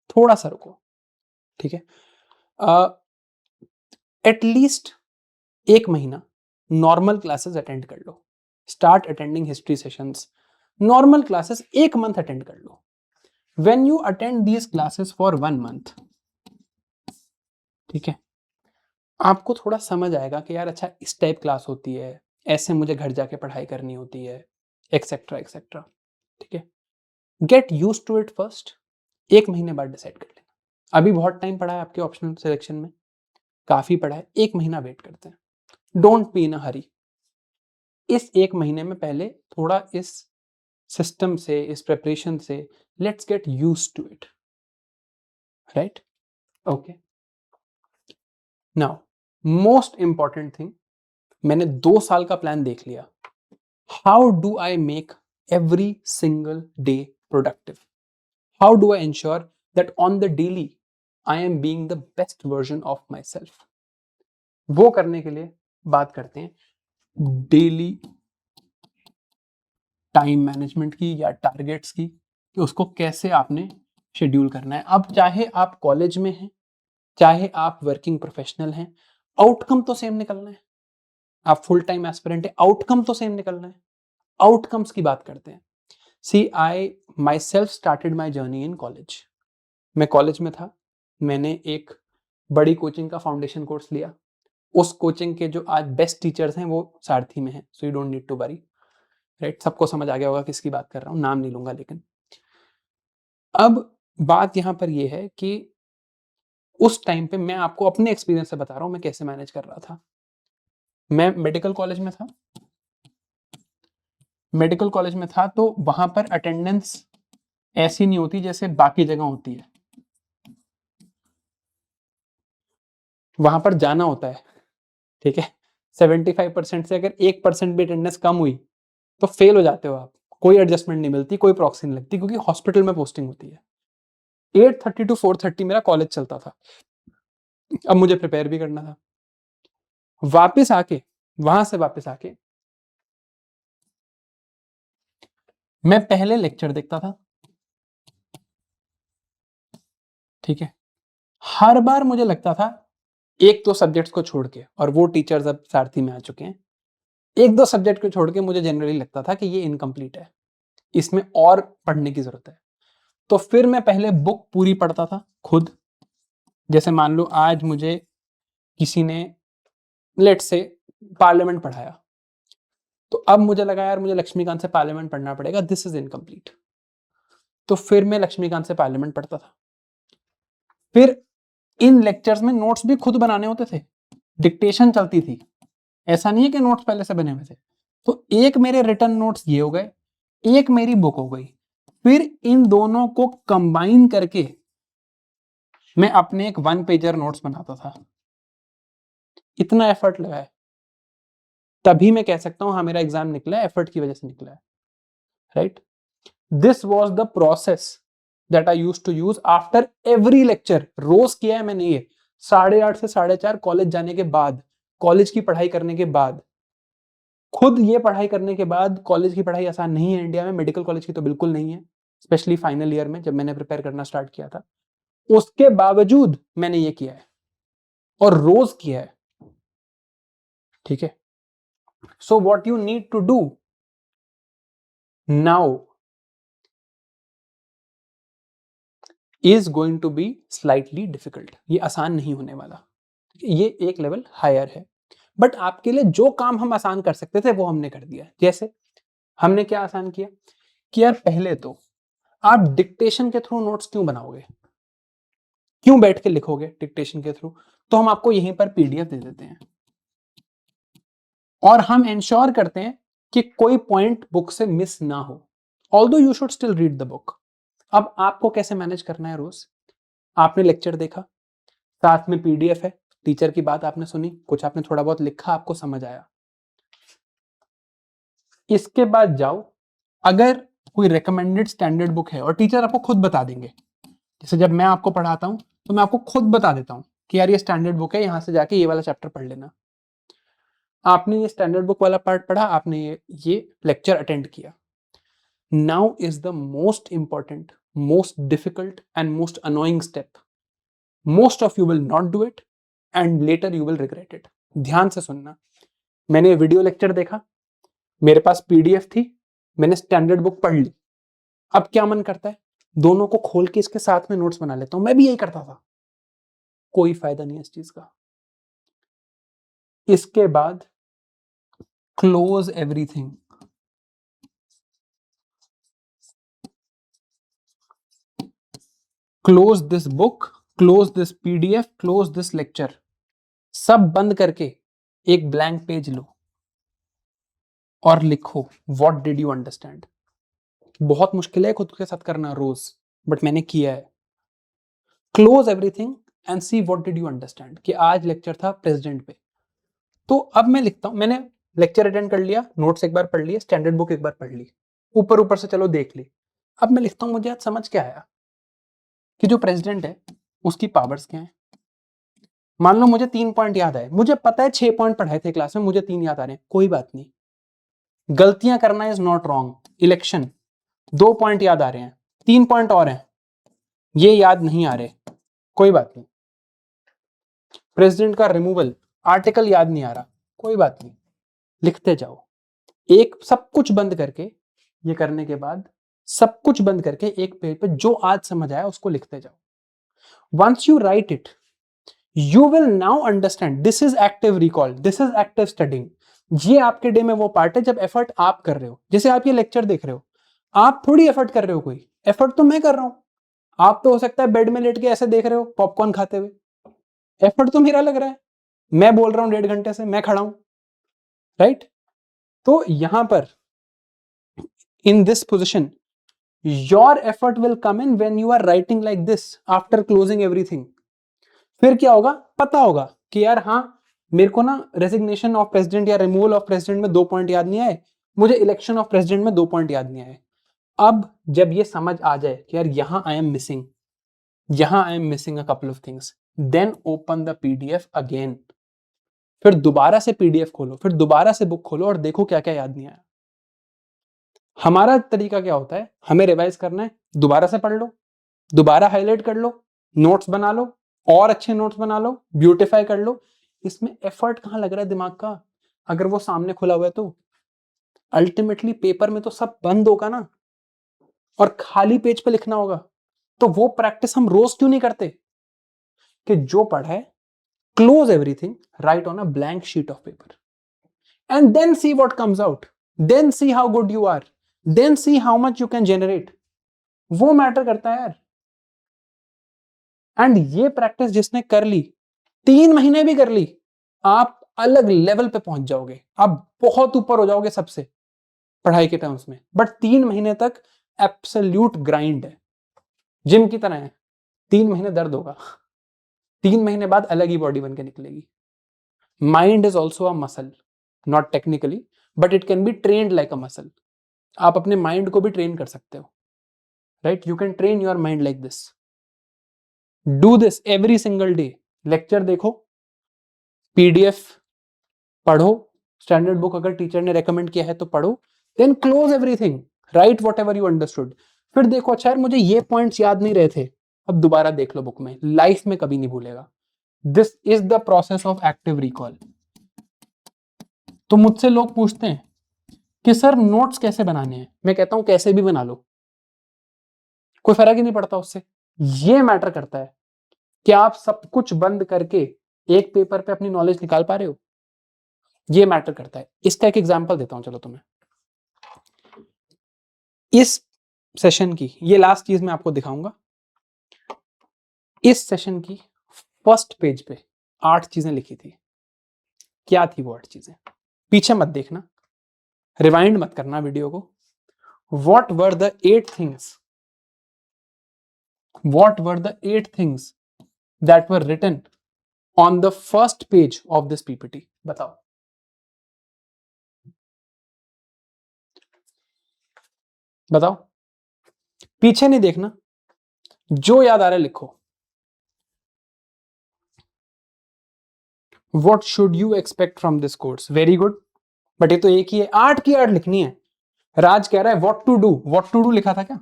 थोड़ा सा रुको, ठीक है। एटलीस्ट 1 महीना नॉर्मल क्लासेस अटेंड कर लो, start attending history sessions, normal classes 1 month attend कर लो। When you attend these classes for 1 month, ठीक है, आपको थोड़ा समझ आएगा कि यार अच्छा इस टाइप क्लास होती है, ऐसे मुझे घर जाके पढ़ाई करनी होती है, एक्सेट्रा एक्सेट्रा। ठीक है, get use to it first, 1 महीने बाद डिसाइड कर लेना। अभी बहुत टाइम पड़ा है आपके ऑप्शनल सिलेक्शन में, काफी पड़ा है, 1 महीना वेट करते हैं, डोंट बी इन अ हरी। इस 1 महीने में पहले थोड़ा इस सिस्टम से, इस प्रिपरेशन से let's get use to it, right? Okay, now most important thing, मैंने 2 साल का प्लान देख लिया। How do I make every single day productive? How do I ensure that on the daily I am being the best version of my self? वो करने के लिए बात करते हैं डेली टाइम मैनेजमेंट की या टारगेट्स की, कि उसको कैसे आपने शेड्यूल करना है। अब चाहे आप कॉलेज में हैं, चाहे आप वर्किंग प्रोफेशनल हैं, आउटकम तो सेम निकलना है। आप फुल टाइम एस्पिरेंट है, आउटकम तो सेम निकलना है। आउटकम्स की बात करते हैं, see I myself started my journey in college. मैं कॉलेज में था, मैंने एक बड़ी कोचिंग का फाउंडेशन कोर्स लिया। उस कोचिंग के जो आज बेस्ट टीचर्स हैं वो सारथी में हैं, so you don't need to worry, right. सबको समझ आ गया होगा किसकी बात कर रहा हूँ, नाम नहीं लूंगा। लेकिन अब बात यहां पर यह है कि उस टाइम पे मैं आपको अपने एक्सपीरियंस से बता रहा हूं मैं कैसे मैनेज कर रहा था। मैं मेडिकल कॉलेज में था, तो वहां पर अटेंडेंस ऐसी नहीं होती जैसे बाकी जगह होती है। वहां पर जाना होता है, ठीक है। 75% से अगर 1% भी अटेंडेंस कम हुई तो फेल हो जाते हो आप। कोई एडजस्टमेंट नहीं मिलती, कोई प्रॉक्सी नहीं लगती, क्योंकि हॉस्पिटल में पोस्टिंग होती है। 8:30 to 4:30 मेरा कॉलेज चलता था। अब मुझे प्रिपेयर भी करना था। वापस आके, वहां से वापस आके मैं पहले लेक्चर देखता था, ठीक है। हर बार मुझे लगता था, एक दो सब्जेक्ट्स को छोड़ के, और वो टीचर्स अब सारथी में आ चुके हैं, एक दो सब्जेक्ट को छोड़ के मुझे जनरली लगता था कि ये इनकम्प्लीट है, इसमें और पढ़ने की जरूरत है। तो फिर मैं पहले बुक पूरी पढ़ता था खुद। जैसे मान लो आज मुझे किसी ने लेट से पार्लियामेंट पढ़ाया, तो अब मुझे लगा यार मुझे लक्ष्मीकांत से पार्लियामेंट पढ़ना पड़ेगा, दिस इज इनकम्प्लीट। तो फिर मैं लक्ष्मीकांत से पार्लियामेंट पढ़ता था। फिर इन लेक्चर्स में नोट्स भी खुद बनाने होते थे, डिक्टेशन चलती थी, ऐसा नहीं है कि नोट्स पहले से बने हुए थे। तो एक मेरे रिटर्न नोट्स ये हो गए, एक मेरी बुक हो गई। फिर इन दोनों को कंबाइन करके मैं अपने एक 1 पेजर नोट्स बनाता था। इतना एफर्ट लगा है, तभी मैं कह सकता हूं हाँ मेरा एग्जाम निकला है, एफर्ट की वजह से निकला है, right. This was the process that I use to use after every lecture. रोज किया है मैंने ये, 8:30 से 4:30 कॉलेज जाने के बाद, कॉलेज की पढ़ाई करने के बाद, खुद ये पढ़ाई करने के बाद। कॉलेज की पढ़ाई आसान नहीं है इंडिया में, मेडिकल कॉलेज की तो बिल्कुल नहीं है, स्पेशली फाइनल ईयर में जब मैंने प्रिपेयर करना स्टार्ट किया था। उसके बावजूद मैंने ये किया है, और रोज किया है, ठीक है। So what you need to do now is going to be slightly difficult. ये आसान नहीं होने वाला, ये एक लेवल हायर है। बट आपके लिए जो काम हम आसान कर सकते थे वो हमने कर दिया। जैसे हमने क्या आसान किया कि यार पहले तो आप डिक्टेशन के थ्रू नोट्स क्यों बनाओगे, क्यों बैठ के लिखोगे डिक्टेशन के थ्रू। तो हम आपको यहीं पर पीडीएफ दे देते हैं, और हम इंश्योर करते हैं कि कोई पॉइंट बुक से मिस ना हो, although you should still read the book. अब आपको कैसे मैनेज करना है, रोज आपने लेक्चर देखा, साथ में पीडीएफ है, टीचर की बात आपने सुनी, कुछ आपने थोड़ा बहुत लिखा, आपको समझ आया। इसके बाद जाओ, अगर कोई रिकमेंडेड स्टैंडर्ड बुक है, और टीचर आपको खुद बता देंगे, जैसे जब मैं आपको पढ़ाता हूं तो मैं आपको खुद बता देता हूं कि यार ये स्टैंडर्ड बुक है, यहां से जाके ये वाला चैप्टर पढ़ लेना। आपने ये स्टैंडर्ड बुक वाला पार्ट पढ़ा, आपने ये लेक्चर अटेंड किया। Now is the most important, most difficult and most annoying step. Most of you will not do it and later you will regret it. ध्यान से सुनना। मैंने वीडियो लेक्चर देखा, मेरे पास पीडीएफ थी, मैंने स्टैंडर्ड बुक पढ़ ली। अब क्या मन करता है, दोनों को खोल के इसके साथ में नोट्स बना लेता हूं। मैं भी यही करता था, कोई फायदा नहीं है इस चीज का। इसके बाद close everything, close this book, close this PDF, close this lecture. सब बंद करके एक ब्लैंक पेज लो और लिखो व्हाट डिड यू अंडरस्टैंड। बहुत मुश्किल है खुद के साथ करना रोज, बट मैंने किया है। Close everything and see what did you understand. कि आज लेक्चर था प्रेसिडेंट पे, तो अब मैं लिखता हूं, मैंने लेक्चर अटेंड कर लिया, नोट्स एक बार पढ़ लिए, स्टैंडर्ड बुक एक बार पढ़ ली, ऊपर ऊपर से चलो देख ली। अब मैं लिखता हूं मुझे आज समझ क्या आया कि जो प्रेसिडेंट है उसकी पावर्स क्या है। मान लो मुझे 3 पॉइंट याद आए, मुझे पता है 6 पॉइंट पढ़ाए थे क्लास में, मुझे 3 याद आ रहे हैं, कोई बात नहीं। गलतियां करना is not wrong. Election 2 point याद आ रहे हैं, 3 पॉइंट और हैं, ये याद नहीं आ रहे, कोई बात नहीं। प्रेसिडेंट का रिमूवल, आर्टिकल याद नहीं आ रहा, कोई बात नहीं, लिखते जाओ। एक सब कुछ बंद करके ये करने के बाद सब कुछ बंद करके एक पेज पे जो आज समझ आया उसको लिखते जाओ। Once you write it, you will now understand this is active recall, this is active studying. ये आपके डे में वो पार्ट है जब एफर्ट आप कर रहे हो। जैसे आप ये लेक्चर देख रहे हो, आप थोड़ी एफर्ट कर रहे हो, कोई एफर्ट तो मैं कर रहा हूं। आप तो हो सकता है बेड में लेट के ऐसे देख रहे हो पॉपकॉर्न खाते हुए, एफर्ट तो मेरा लग रहा है, मैं बोल रहा हूं 1.5 घंटे से, मैं खड़ा हूं, राइट। तो यहां पर in this position, your effort will come in when you are writing like this after closing everything. फिर क्या होगा, पता होगा कि यार हाँ, मेरे को ना रेजिग्नेशन ऑफ प्रेसिडेंट या रिमूवल ऑफ प्रेसिडेंट में 2 पॉइंट याद नहीं आए, मुझे इलेक्शन ऑफ प्रेसिडेंट में 2 पॉइंट याद नहीं आए। अब जब ये समझ आ जाए कि यार यहां आई एम मिसिंग, यहां I am missing a couple of things, then open the PDF again. फिर दोबारा से पीडीएफ खोलो, फिर दोबारा से बुक खोलो और देखो क्या क्या याद नहीं आया। हमारा तरीका क्या होता है, हमें रिवाइज करना है, दोबारा से पढ़ लो, दोबारा हाईलाइट कर लो, नोट्स बना लो, और अच्छे नोट्स बना लो, ब्यूटिफाई कर लो। इसमें एफर्ट कहां लग रहा है दिमाग का, अगर वो सामने खुला हुआ है तो। अल्टीमेटली पेपर में तो सब बंद होगा ना, और खाली पेज पे लिखना होगा। तो वो प्रैक्टिस हम रोज क्यों नहीं करते कि जो पढ़ा है, close everything, write on a blank sheet of paper, and then see what comes out, then see how good you are, then see how much you can generate. वो मैटर करता है यार। एंड ये प्रैक्टिस जिसने कर ली, 3 महीने भी कर ली, आप अलग लेवल पे पहुंच जाओगे, आप बहुत ऊपर हो जाओगे सबसे पढ़ाई के टर्म्स में। बट 3 महीने तक एब्सोल्यूट ग्राइंड है, जिम की तरह है। 3 महीने दर्द होगा, 3 महीने बाद अलग ही बॉडी बन के निकलेगी। Mind is also a muscle, not technically, but it can be trained like a muscle. आप अपने माइंड को भी ट्रेन कर सकते हो, right. You can train your mind like this. Do this every single day. Lecture देखो, PDF पढ़ो, standard book अगर टीचर ने रेकमेंड किया है तो पढ़ो, then close everything, write whatever you understood. फिर देखो, अच्छा यार मुझे ये पॉइंट्स याद नहीं रहे थे, अब दोबारा देख लो बुक में, लाइफ में कभी नहीं भूलेगा। This is the process of active recall. तो मुझसे लोग पूछते हैं कि सर नोट्स कैसे बनाने हैं, मैं कहता हूं कैसे भी बना लो, कोई फर्क ही नहीं पड़ता उससे। ये मैटर करता है कि आप सब कुछ बंद करके एक पेपर पे अपनी नॉलेज निकाल पा रहे हो, ये मैटर करता है। इसका एक एग्जांपल देता हूं चलो तुम्हें। इस सेशन की ये लास्ट चीज मैं आपको दिखाऊंगा। इस सेशन की फर्स्ट पेज पे 8 चीजें लिखी थी। क्या थी वो 8 चीजें, पीछे मत देखना, रिवाइंड मत करना वीडियो को। What were the 8 things, what were the 8 things that were written on the first page of this PPT, बताओ। बताओ, पीछे नहीं देखना, जो याद आ रहा है लिखो। What should you expect from this course? Very good. But ये तो एक ही है, 8 की 8 लिखनी है। राज कह रहा है what to do, what to do लिखा था क्या,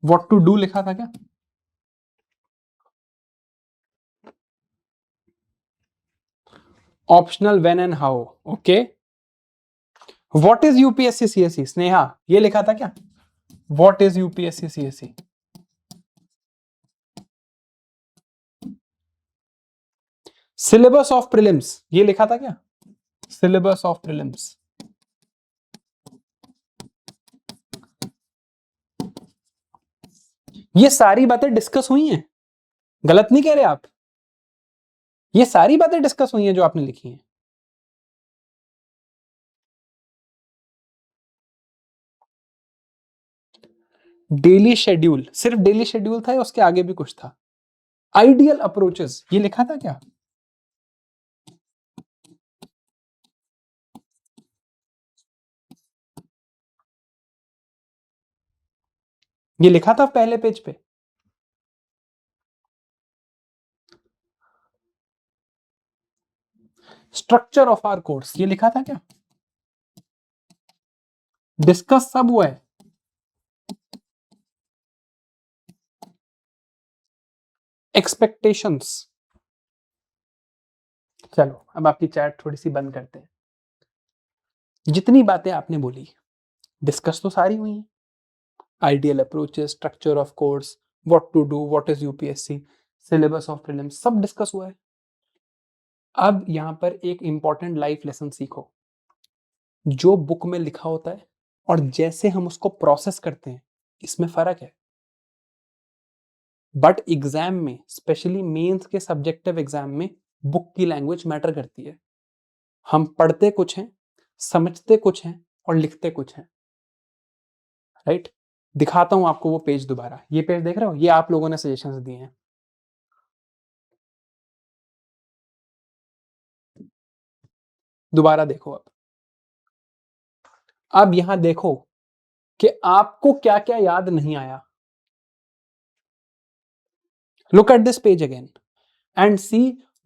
what to do लिखा था क्या? Optional when and how, okay. What is UPSC CSE? Sneha, ये लिखा था क्या? What is UPSC CSE? Syllabus of prelims, ये लिखा था क्या? Syllabus of prelims. ये सारी बातें डिस्कस हुई हैं, गलत नहीं कह रहे आप, ये सारी बातें डिस्कस हुई हैं जो आपने लिखी हैं। डेली शेड्यूल, सिर्फ डेली शेड्यूल था या उसके आगे भी कुछ था? आइडियल अप्रोचेस, ये लिखा था क्या? ये लिखा था पहले पेज पे? स्ट्रक्चर ऑफ आवर कोर्स, ये लिखा था क्या? डिस्कस सब हुआ है। एक्सपेक्टेशंस, चलो अब आपकी चैट थोड़ी सी बंद करते हैं। जितनी बातें आपने बोली डिस्कस तो सारी हुई हैं, ideal approaches, structure of course, what to do, what is UPSC, syllabus of prelims, सब डिस्कस हुआ है। अब यहाँ पर एक इंपॉर्टेंट लाइफ लेसन सीखो। जो बुक में लिखा होता है और जैसे हम उसको प्रोसेस करते हैं, इसमें फर्क है। बट एग्जाम में, स्पेशली मेंस के सब्जेक्टिव एग्जाम में, बुक की लैंग्वेज मैटर करती है। हम पढ़ते कुछ हैं, समझते कुछ हैं और लिखते कुछ हैं, राइट? दिखाता हूं आपको वो पेज दोबारा। ये पेज देख रहे हो, ये आप लोगों ने सजेशंस दिए हैं। दोबारा देखो। अब यहां देखो कि आपको क्या क्या याद नहीं आया। Look at this page again and see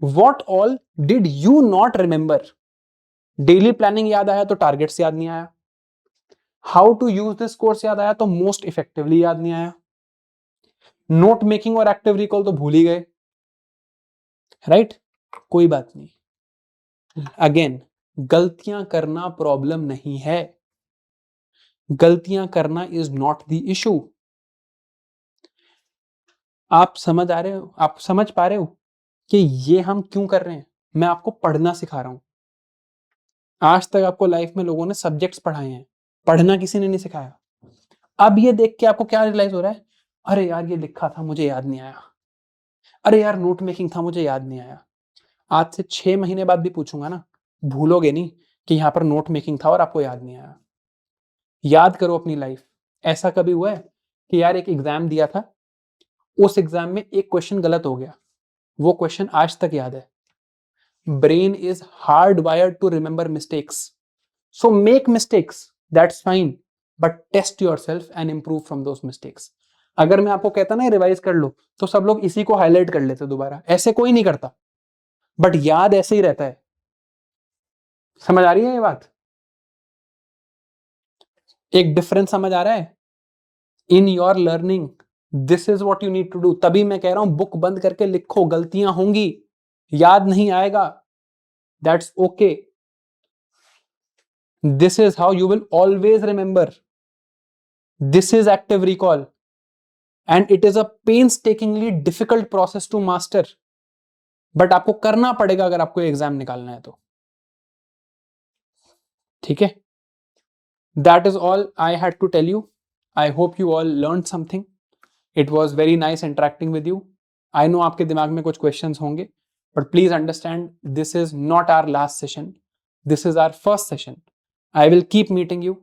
what all did you not remember. Daily planning याद आया तो टारगेट्स याद नहीं आया। How to use this course याद आया तो मोस्ट इफेक्टिवली याद नहीं आया। नोट मेकिंग और एक्टिव रिकॉल तो भूल ही गए, राइट? कोई बात नहीं। अगेन, गलतियां करना प्रॉब्लम नहीं है, गलतियां करना इज नॉट द इशू। आप समझ आ रहे हो, आप समझ पा रहे हो कि ये हम क्यों कर रहे हैं? मैं आपको पढ़ना सिखा रहा हूं। आज तक आपको लाइफ में लोगों ने सब्जेक्ट्स पढ़ाए हैं, पढ़ना किसी ने नहीं सिखाया। अब ये देख के आपको क्या रियलाइज हो रहा है? अरे यार, ये लिखा था मुझे याद नहीं आया। अरे यार, नोट मेकिंग था मुझे याद नहीं आया। आज से 6 महीने बाद भी पूछूंगा ना, भूलोगे नहीं कि यहां पर नोट मेकिंग था और आपको याद नहीं आया। याद करो अपनी लाइफ। ऐसा कभी हुआ है कि यार एक एग्जाम दिया था, उस एग्जाम में एक क्वेश्चन गलत हो गया, वो क्वेश्चन आज तक याद है? Brain is hard wired to remember mistakes, so make mistakes, that's fine, but test yourself and improve from those mistakes. अगर मैं आपको कहता ना रिवाइज कर लो, तो सब लोग इसी को हाईलाइट कर लेते दोबारा, ऐसे कोई नहीं करता, बट याद ऐसे ही रहता है। समझ आ रही है ये बात? एक डिफरेंस समझ आ रहा है? In your learning this is what you need to do. तभी मैं कह रहा हूं बुक बंद करके लिखो, गलतियां होंगी, याद नहीं आएगा, that's okay. This is how you will always remember. This is active recall and it is a painstakingly difficult process to master, but आपको करना पड़ेगा अगर आपको एग्जाम निकालना है तो। ठीक है? That is all I had to tell you. I hope you all learn something. It was very nice interacting with you. I know आपके दिमाग में कुछ क्वेश्चन होंगे, but please understand this is not our last session, this is our first session. I will keep meeting you.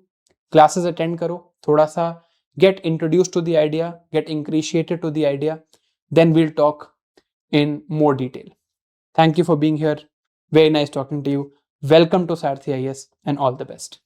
Classes attend करो, थोड़ा सा get introduced to the idea, get ingratiated to the idea, then we'll talk in more detail. Thank you for being here. Very nice talking to you. Welcome to Sarthi IAS and all the best.